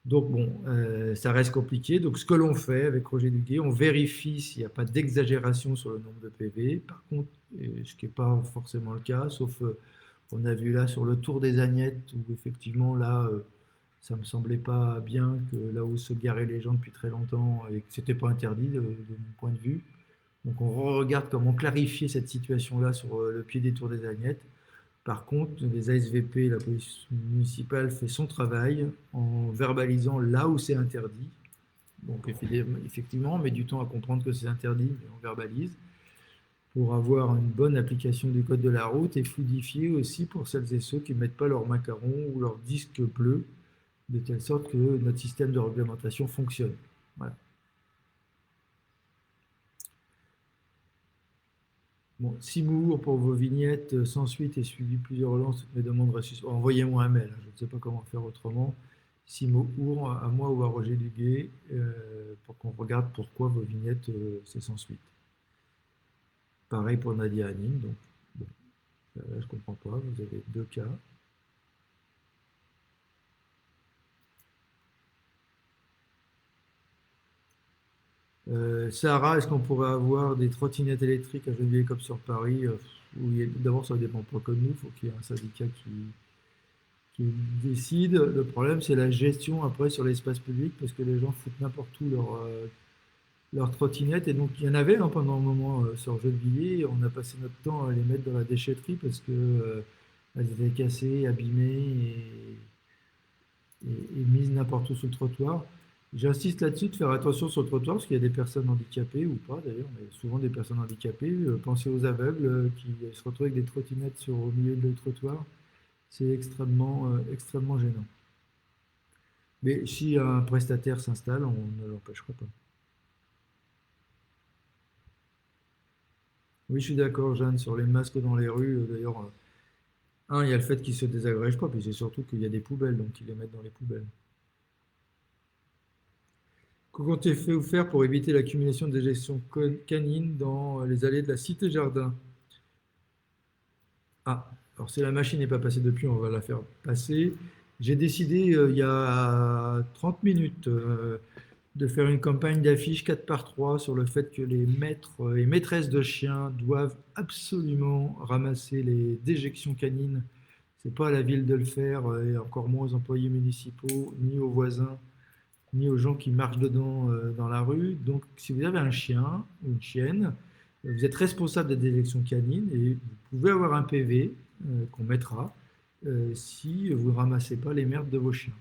Donc bon, ça reste compliqué. Donc ce que l'on fait avec Roger Duguay, on vérifie s'il n'y a pas d'exagération sur le nombre de PV. Par contre, ce qui n'est pas forcément le cas, sauf on a vu là sur le Tour des Agnettes, où effectivement là, ça ne me semblait pas bien que là où se garaient les gens depuis très longtemps et que ce n'était pas interdit de mon point de vue. Donc on regarde comment clarifier cette situation-là sur le pied des Tours des Agnettes. Par contre, les ASVP, la police municipale fait son travail en verbalisant là où c'est interdit. Donc effectivement, on met du temps à comprendre que c'est interdit, mais on verbalise pour avoir une bonne application du code de la route et fluidifier aussi pour celles et ceux qui ne mettent pas leur macaron ou leur disque bleu, de telle sorte que notre système de réglementation fonctionne. Voilà. Bon, Simour, pour vos vignettes, sans suite et suivi plusieurs relances, toutes mes demandes reçues. Envoyez-moi un mail, je ne sais pas comment faire autrement. Simour, à moi ou à Roger Duguay, pour qu'on regarde pourquoi vos vignettes, c'est sans suite. Pareil pour Nadia Hanim, donc bon, je ne comprends pas, vous avez deux cas. Sarah, est-ce qu'on pourrait avoir des trottinettes électriques à Gennevilliers comme sur Paris d'abord, ça ne dépend pas que nous, il faut qu'il y ait un syndicat qui décide. Le problème, c'est la gestion après sur l'espace public, parce que les gens foutent n'importe où leurs trottinettes. Et donc, il y en avait pendant un moment sur Gennevilliers. On a passé notre temps à les mettre dans la déchetterie parce qu'elles étaient cassées, abîmées et mises n'importe où sur le trottoir. J'insiste là-dessus de faire attention sur le trottoir, parce qu'il y a des personnes handicapées, ou pas d'ailleurs, mais souvent des personnes handicapées. Pensez aux aveugles qui se retrouvent avec des trottinettes au milieu du trottoir. C'est extrêmement gênant. Mais si un prestataire s'installe, on ne l'empêchera pas. Oui, je suis d'accord, Jeanne, sur les masques dans les rues. D'ailleurs, il y a le fait qu'ils ne se désagrègent pas, puis c'est surtout qu'il y a des poubelles, donc ils les mettent dans les poubelles. Que comptez-vous faire pour éviter l'accumulation des déjections canines dans les allées de la Cité-Jardin? Ah, alors si la machine n'est pas passée depuis, on va la faire passer. J'ai décidé il y a 30 minutes de faire une campagne d'affiches 4x3 sur le fait que les maîtres et maîtresses de chiens doivent absolument ramasser les déjections canines. Ce n'est pas à la ville de le faire, et encore moins aux employés municipaux, ni aux voisins, ni aux gens qui marchent dedans dans la rue. Donc, si vous avez un chien ou une chienne, vous êtes responsable des déjections canines et vous pouvez avoir un PV qu'on mettra si vous ne ramassez pas les merdes de vos chiens.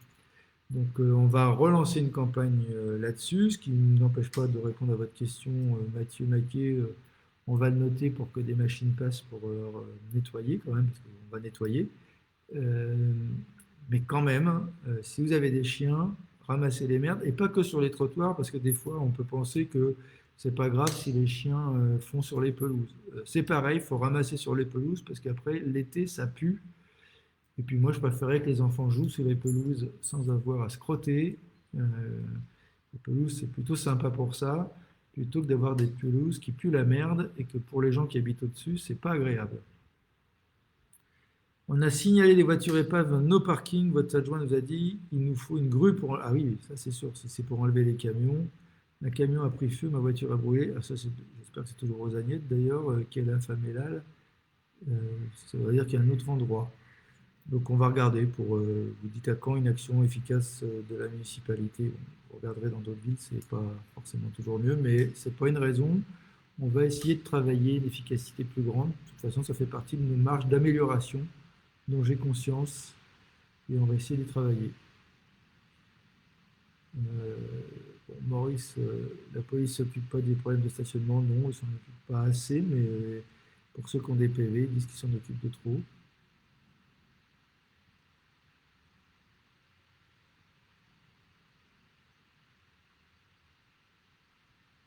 Donc, on va relancer une campagne là-dessus, ce qui ne n'empêche pas de répondre à votre question, Mathieu Maquet. On va le noter pour que des machines passent pour nettoyer quand même, parce qu'on va nettoyer. Mais quand même, si vous avez des chiens, ramassez les merdes, et pas que sur les trottoirs, parce que des fois, on peut penser que c'est pas grave si les chiens font sur les pelouses. C'est pareil, il faut ramasser sur les pelouses, parce qu'après, l'été, ça pue. Et puis moi, je préférais que les enfants jouent sur les pelouses sans avoir à se crotter. Les pelouses, c'est plutôt sympa pour ça, plutôt que d'avoir des pelouses qui puent la merde, et que pour les gens qui habitent au-dessus, c'est pas agréable. On a signalé les voitures épaves no parking. Votre adjoint nous a dit il nous faut une grue pour. Ah oui, ça c'est sûr, c'est pour enlever les camions. Un camion a pris feu, ma voiture a brûlé. Ah, ça, j'espère que c'est toujours aux Agnettes d'ailleurs, qu'elle a affamé l'âle. Ça veut dire qu'il y a un autre endroit. Donc on va regarder pour. Vous dites à quand une action efficace de la municipalité. Vous regarderez dans d'autres villes, c'est pas forcément toujours mieux, mais c'est pas une raison. on va essayer de travailler une efficacité plus grande. De toute façon, ça fait partie de nos marges d'amélioration dont j'ai conscience et on va essayer de travailler. Bon, Maurice, la police ne s'occupe pas des problèmes de stationnement, non, ils ne s'en occupent pas assez, mais pour ceux qui ont des PV, ils disent qu'ils s'en occupent de trop.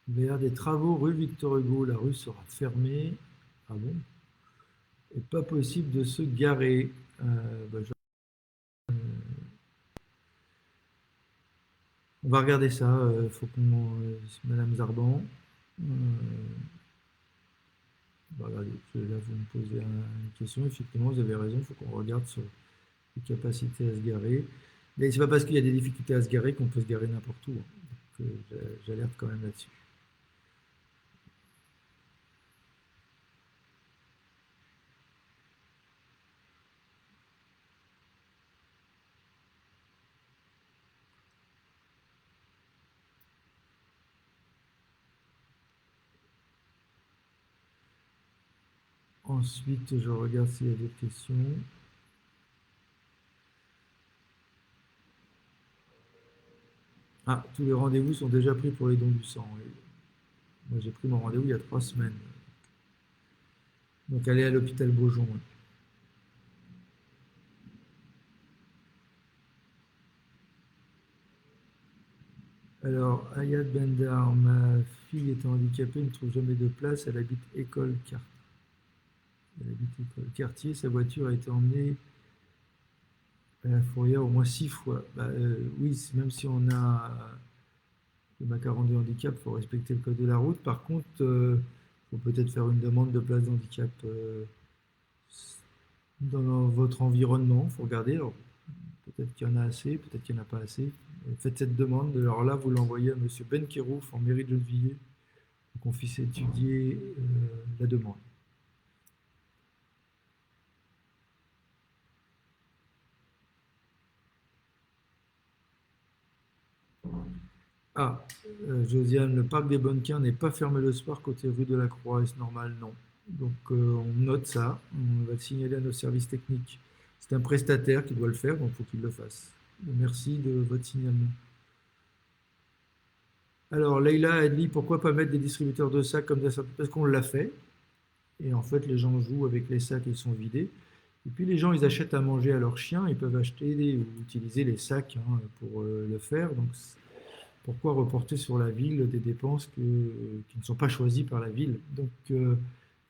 Il va y avoir des travaux rue Victor Hugo, la rue sera fermée. Ah bon? Et pas possible de se garer. Bah, on va regarder ça. Faut qu'on, Madame Zarban. Bah, regardez, là vous me posez une question. Effectivement, vous avez raison. Il faut qu'on regarde sur les capacités à se garer. Mais c'est pas parce qu'il y a des difficultés à se garer qu'on peut se garer n'importe où, hein. Donc, j'alerte quand même là-dessus. Ensuite, je regarde s'il y a d'autres questions. Ah, tous les rendez-vous sont déjà pris pour les dons du sang. Oui. Moi, j'ai pris mon rendez-vous il y a 3 semaines. Donc, allez à l'hôpital Beaujon. Oui. Alors, Ayad Bendar, ma fille est handicapée, ne trouve jamais de place. Elle habite école quartier. Sa voiture a été emmenée à la fourrière au moins 6 fois. Bah, oui, même si on a le macaron du handicap, il faut respecter le code de la route. Par contre, il faut peut-être faire une demande de place de handicap dans votre environnement. Il faut regarder. Alors, peut-être qu'il y en a assez, peut-être qu'il n'y en a pas assez. Faites cette demande. Alors là, vous l'envoyez à M. Ben Kérouf en mairie de Gennevilliers pour qu'on puisse étudier la demande. Ah, Josiane, le parc des Bonnequins n'est pas fermé le soir côté rue de la Croix, est-ce normal? Non. Donc on note ça, on va le signaler à nos services techniques. C'est un prestataire qui doit le faire, donc il faut qu'il le fasse. Merci de votre signalement. Alors Leïla a dit pourquoi pas mettre des distributeurs de sacs comme ça? Parce qu'on l'a fait. Et en fait, les gens jouent avec les sacs, ils sont vidés. Et puis les gens, ils achètent à manger à leurs chiens, ils peuvent acheter ou utiliser les sacs, hein, pour le faire. Donc pourquoi reporter sur la ville des dépenses qui ne sont pas choisies par la ville? Donc,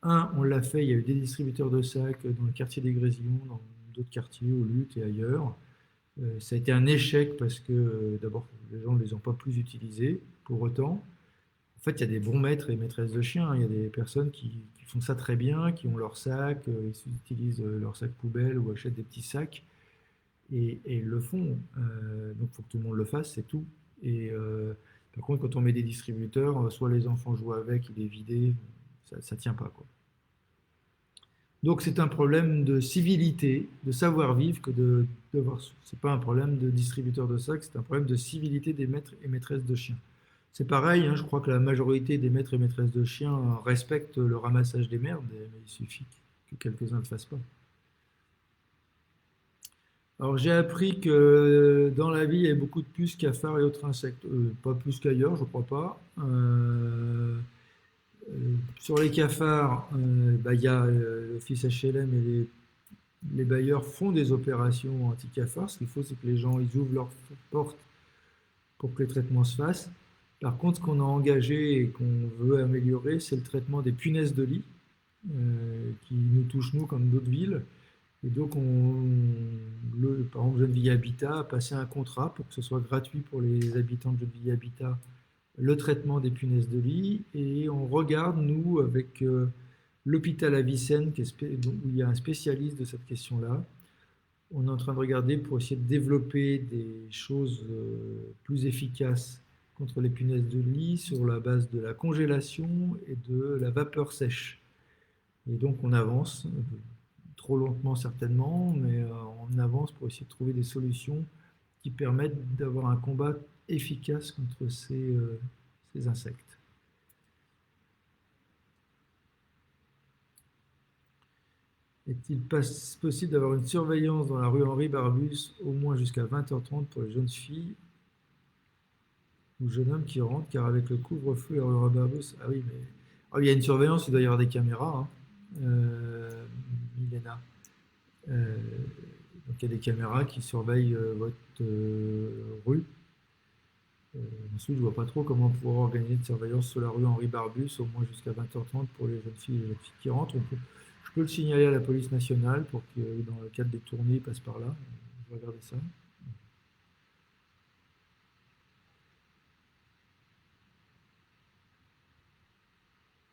on l'a fait, il y a eu des distributeurs de sacs dans le quartier des Grésillons, dans d'autres quartiers, au Luth et ailleurs. Ça a été un échec parce que, d'abord, les gens ne les ont pas plus utilisés. Pour autant, en fait, il y a des bons maîtres et maîtresses de chiens. Il y a des personnes qui font ça très bien, qui ont leur sac, ils utilisent leur sac poubelle ou achètent des petits sacs et ils le font. Donc, il faut que tout le monde le fasse, c'est tout. Et par contre, quand on met des distributeurs, soit les enfants jouent avec, il est vidé, ça ne tient pas, quoi. Donc, c'est un problème de civilité, de savoir-vivre que de devoir. C'est pas un problème de distributeur de sacs, c'est un problème de civilité des maîtres et maîtresses de chiens. C'est pareil, hein, je crois que la majorité des maîtres et maîtresses de chiens respectent le ramassage des merdes, mais il suffit que quelques-uns ne le fassent pas. Alors j'ai appris que dans la vie, il y avait beaucoup de puces, cafards et autres insectes. Pas plus qu'ailleurs, je crois pas. Sur les cafards, bah, il y a l'office HLM et les bailleurs font des opérations anti-cafards. Ce qu'il faut, c'est que les gens ils ouvrent leurs portes pour que les traitements se fassent. Par contre, ce qu'on a engagé et qu'on veut améliorer, c'est le traitement des punaises de lit, qui nous touchent, nous, comme d'autres villes. Et donc, par exemple, Gennevilliers Habitat a passé un contrat pour que ce soit gratuit pour les habitants de Gennevilliers Habitat, le traitement des punaises de lit. Et on regarde, nous, avec l'hôpital Avicenne, où il y a un spécialiste de cette question-là. On est en train de regarder pour essayer de développer des choses plus efficaces contre les punaises de lit sur la base de la congélation et de la vapeur sèche. Et donc on avance, trop lentement certainement, mais on avance pour essayer de trouver des solutions qui permettent d'avoir un combat efficace contre ces insectes. Est-il possible d'avoir une surveillance dans la rue Henri Barbus au moins jusqu'à 20h30 pour les jeunes filles ou jeunes hommes qui rentrent, car avec le couvre-feu et la rue Henri Barbus, ah oui, mais il y a une surveillance, il doit y avoir des caméras, hein. Milena. Donc il y a des caméras qui surveillent votre rue. Ensuite, je ne vois pas trop comment pouvoir organiser une surveillance sur la rue Henri Barbus, au moins jusqu'à 20h30 pour les jeunes filles et les jeunes filles qui rentrent. Je peux le signaler à la police nationale pour que, dans le cadre des tournées, ils passent par là. Je vais regarder ça.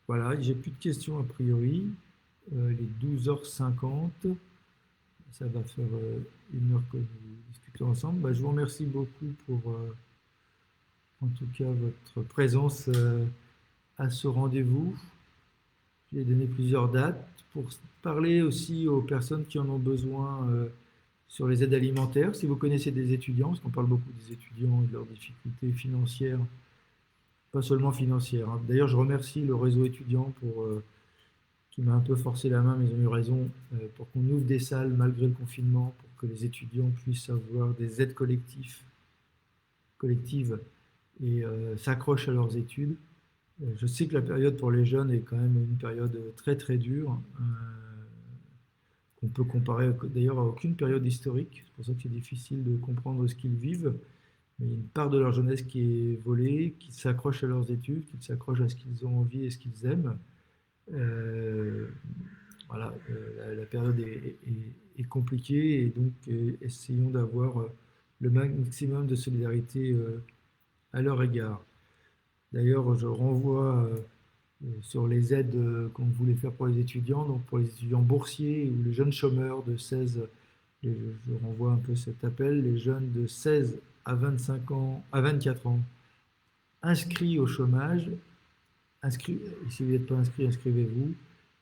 Voilà, j'ai plus de questions a priori. Il est 12h50. Ça va faire une heure que nous discutons ensemble. Bah, je vous remercie beaucoup pour, en tout cas, votre présence à ce rendez-vous. J'ai donné plusieurs dates pour parler aussi aux personnes qui en ont besoin sur les aides alimentaires. Si vous connaissez des étudiants, parce qu'on parle beaucoup des étudiants et de leurs difficultés financières, pas seulement financières, hein. D'ailleurs, je remercie le réseau étudiant qui m'a un peu forcé la main, mais ils ont eu raison, pour qu'on ouvre des salles malgré le confinement, pour que les étudiants puissent avoir des aides collectives et s'accrochent à leurs études. Je sais que la période pour les jeunes est quand même une période très très dure, qu'on peut comparer d'ailleurs à aucune période historique. C'est pour ça que c'est difficile de comprendre ce qu'ils vivent. Mais il y a une part de leur jeunesse qui est volée, qui s'accroche à leurs études, qui s'accroche à ce qu'ils ont envie et ce qu'ils aiment. Voilà, la période est compliquée et donc essayons d'avoir le maximum de solidarité à leur égard. D'ailleurs, je renvoie sur les aides qu'on voulait faire pour les étudiants, donc pour les étudiants boursiers ou les jeunes chômeurs de 16, je renvoie un peu cet appel, les jeunes de 16 à 25 ans, à 24 ans, inscrits au chômage, si vous n'êtes pas inscrit, inscrivez-vous,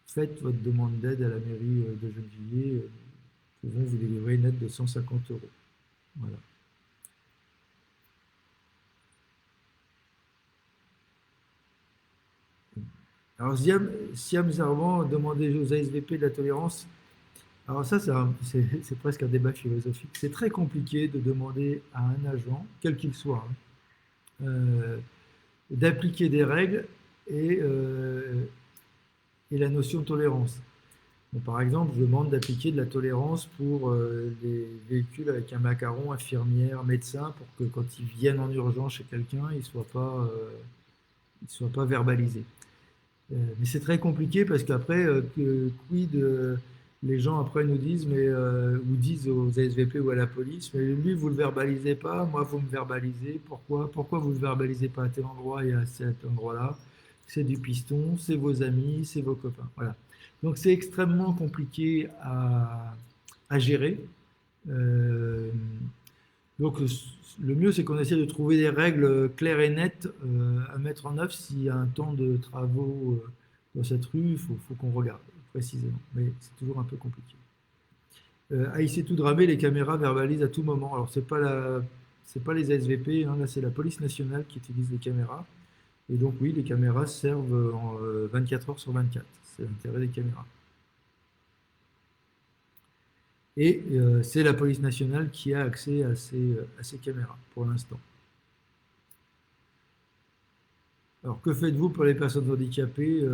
faites votre demande d'aide à la mairie de Gennevilliers, nous pouvons vous délivrer une aide de 150 €. Voilà. Alors, Siam Zarban demandait aux ASVP de la tolérance. Alors ça, c'est presque un débat philosophique. C'est très compliqué de demander à un agent, quel qu'il soit, hein, d'appliquer des règles et la notion de tolérance. Donc, par exemple, je demande d'appliquer de la tolérance pour les véhicules avec un macaron, infirmière, médecin, pour que quand ils viennent en urgence chez quelqu'un, ils ne soient pas verbalisés. Mais c'est très compliqué parce qu'après, les gens après nous disent, ou disent aux ASVP ou à la police, mais lui, vous ne le verbalisez pas, moi, vous me verbalisez. Pourquoi vous ne le verbalisez pas à tel endroit et à cet endroit-là? C'est du piston, c'est vos amis, c'est vos copains. Voilà. Donc c'est extrêmement compliqué à gérer. Donc le mieux, c'est qu'on essaie de trouver des règles claires et nettes à mettre en œuvre. S'il y a un temps de travaux dans cette rue, il faut qu'on regarde précisément. Mais c'est toujours un peu compliqué. Aïssetou Dramé, les caméras verbalisent à tout moment. Alors, c'est pas les ASVP, hein, là c'est la police nationale qui utilise les caméras. Et donc oui, les caméras servent 24 heures sur 24. C'est l'intérêt des caméras. Et c'est la police nationale qui a accès à ces caméras pour l'instant. Alors que faites-vous pour les personnes handicapées?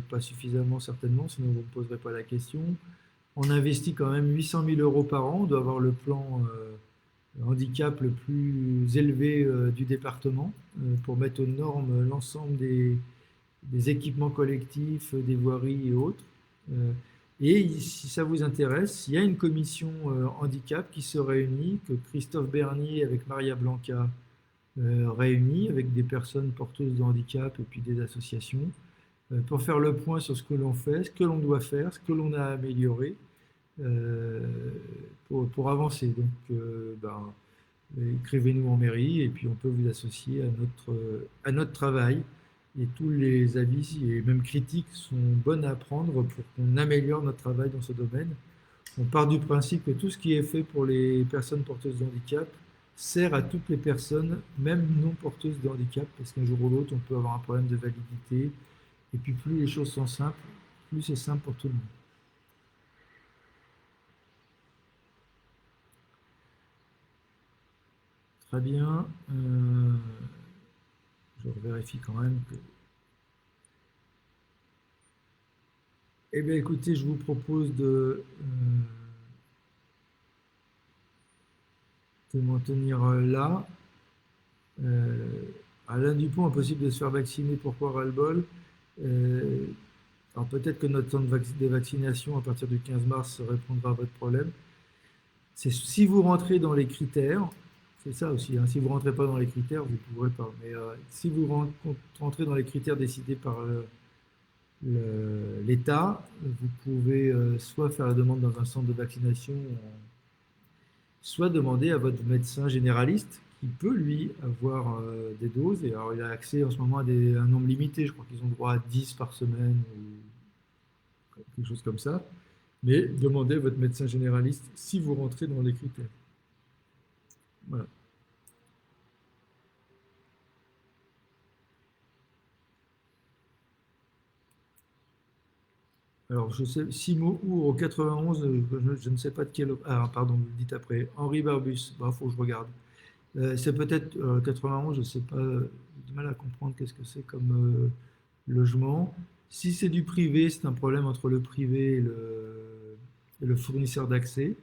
Pas suffisamment certainement, sinon vous ne me poserez pas la question. On investit quand même 800 000 € par an. On doit avoir le plan handicap le plus élevé du département pour mettre aux normes l'ensemble des équipements collectifs, des voiries et autres. Et si ça vous intéresse, il y a une commission handicap qui se réunit, que Christophe Bernier avec Maria Blanca réunit, avec des personnes porteuses de handicap et puis des associations, pour faire le point sur ce que l'on fait, ce que l'on doit faire, ce que l'on a amélioré pour avancer. Donc, écrivez-nous en mairie et puis on peut vous associer à notre travail. Et tous les avis et même critiques sont bonnes à prendre pour qu'on améliore notre travail dans ce domaine. On part du principe que tout ce qui est fait pour les personnes porteuses de handicap sert à toutes les personnes, même non porteuses de handicap, parce qu'un jour ou l'autre, on peut avoir un problème de validité. Et puis plus les choses sont simples, plus c'est simple pour tout le monde. Très bien. Je vérifie quand même que... Eh bien, écoutez, je vous propose de m'en tenir là. Alain Dupont, impossible de se faire vacciner, pourquoi ras-le-bol? Alors peut-être que notre centre de vaccination à partir du 15 mars répondra à votre problème. C'est si vous rentrez dans les critères, c'est ça aussi, hein, si vous ne rentrez pas dans les critères, vous ne pourrez pas. Mais si vous rentrez dans les critères décidés par l'État, vous pouvez soit faire la demande dans un centre de vaccination, soit demander à votre médecin généraliste qui peut, lui, avoir des doses. Et alors, il a accès en ce moment à un nombre limité. Je crois qu'ils ont droit à 10 par semaine ou quelque chose comme ça. Mais demandez à votre médecin généraliste si vous rentrez dans les critères. Voilà. Alors, je sais, Simo Our au 91, je ne sais pas de quel. Ah, pardon, vous le dites après. Henri Barbus, il faut que je regarde. C'est peut-être 91, je ne sais pas, j'ai du mal à comprendre qu'est-ce que c'est comme logement. Si c'est du privé, c'est un problème entre le privé et le fournisseur d'accès.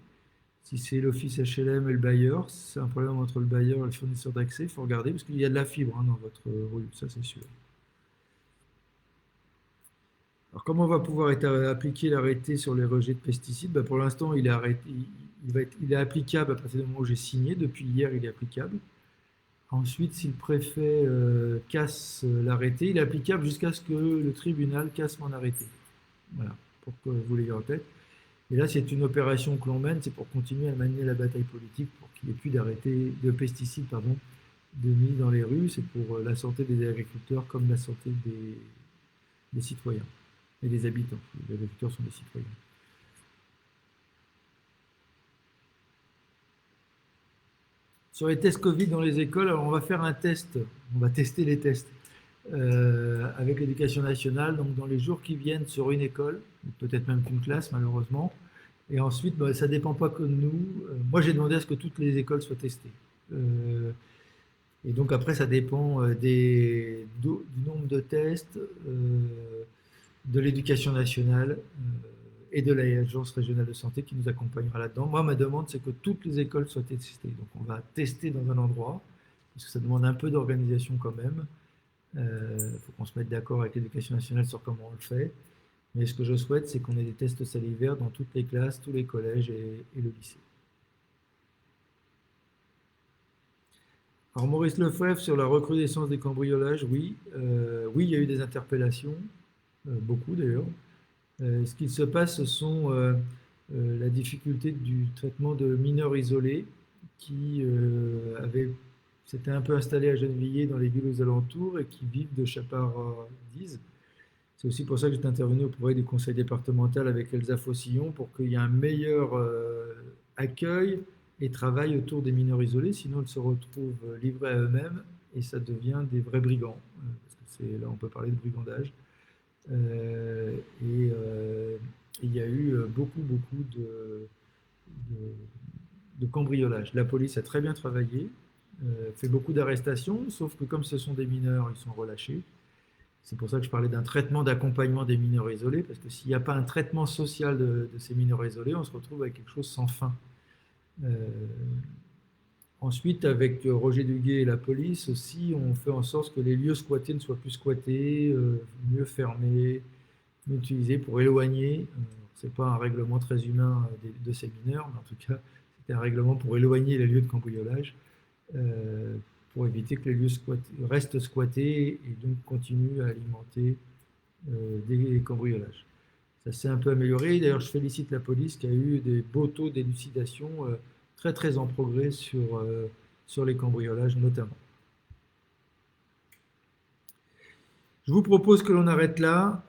Si c'est l'office HLM et le bailleur, c'est un problème entre le bailleur et le fournisseur d'accès. Il faut regarder parce qu'il y a de la fibre dans votre rue, ça c'est sûr. Alors, comment on va pouvoir appliquer l'arrêté sur les rejets de pesticides? Pour l'instant, il est applicable à partir du moment où j'ai signé. Depuis hier, il est applicable. Ensuite, si le préfet casse l'arrêté, il est applicable jusqu'à ce que le tribunal casse mon arrêté. Voilà, pour que vous l'ayez en tête. Et là, c'est une opération que l'on mène, c'est pour continuer à manier la bataille politique, pour qu'il n'y ait plus de pesticides de mis dans les rues. C'est pour la santé des agriculteurs comme la santé des citoyens et des habitants. Les agriculteurs sont des citoyens. Sur les tests Covid dans les écoles, alors on va faire un test, on va tester les tests avec l'éducation nationale, donc dans les jours qui viennent sur une école, peut-être même qu'une classe malheureusement. Et ensuite, ça ne dépend pas que de nous. Moi, j'ai demandé à ce que toutes les écoles soient testées. Et donc après, ça dépend du nombre de tests, de l'éducation nationale et de l'agence régionale de santé qui nous accompagnera là-dedans. Moi, ma demande, c'est que toutes les écoles soient testées. Donc on va tester dans un endroit, parce que ça demande un peu d'organisation quand même. Il faut qu'on se mette d'accord avec l'éducation nationale sur comment on le fait. Mais ce que je souhaite, c'est qu'on ait des tests salivaires dans toutes les classes, tous les collèges et le lycée. Alors Maurice Lefebvre, sur la recrudescence des cambriolages, oui. Oui, il y a eu des interpellations, beaucoup d'ailleurs. Ce qu'il se passe, ce sont la difficulté du traitement de mineurs isolés qui s'étaient un peu installés à Gennevilliers dans les villes aux alentours et qui vivent de chapardise. C'est aussi pour ça que j'étais intervenu auprès du conseil départemental avec Elsa Faucillon pour qu'il y ait un meilleur accueil et travail autour des mineurs isolés, sinon ils se retrouvent livrés à eux-mêmes et ça devient des vrais brigands. Parce que là, on peut parler de brigandage. Il y a eu beaucoup de cambriolages. La police a très bien travaillé, fait beaucoup d'arrestations, sauf que comme ce sont des mineurs, ils sont relâchés. C'est pour ça que je parlais d'un traitement d'accompagnement des mineurs isolés, parce que s'il n'y a pas un traitement social de ces mineurs isolés, on se retrouve avec quelque chose sans fin. Ensuite, avec Roger Duguay et la police aussi, on fait en sorte que les lieux squattés ne soient plus squattés, mieux fermés, mieux utilisés pour éloigner. Ce n'est pas un règlement très humain de ces mineurs, mais en tout cas, c'était un règlement pour éloigner les lieux de cambriolage, pour éviter que les lieux restent squattés et donc continuent à alimenter des cambriolages. Ça s'est un peu amélioré. D'ailleurs, je félicite la police qui a eu des beaux taux d'élucidation très très en progrès sur les cambriolages notamment. Je vous propose que l'on arrête là.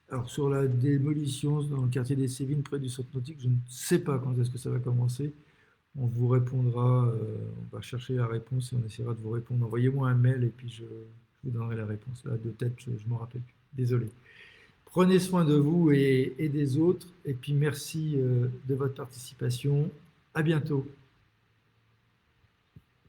Alors sur la démolition dans le quartier des Sévines près du centre nautique, je ne sais pas quand est-ce que ça va commencer. On vous répondra, on va chercher la réponse et on essaiera de vous répondre. Envoyez-moi un mail et puis je vous donnerai la réponse. Là, de tête, je ne m'en rappelle plus. Désolé. Prenez soin de vous et des autres. Et puis merci de votre participation. À bientôt.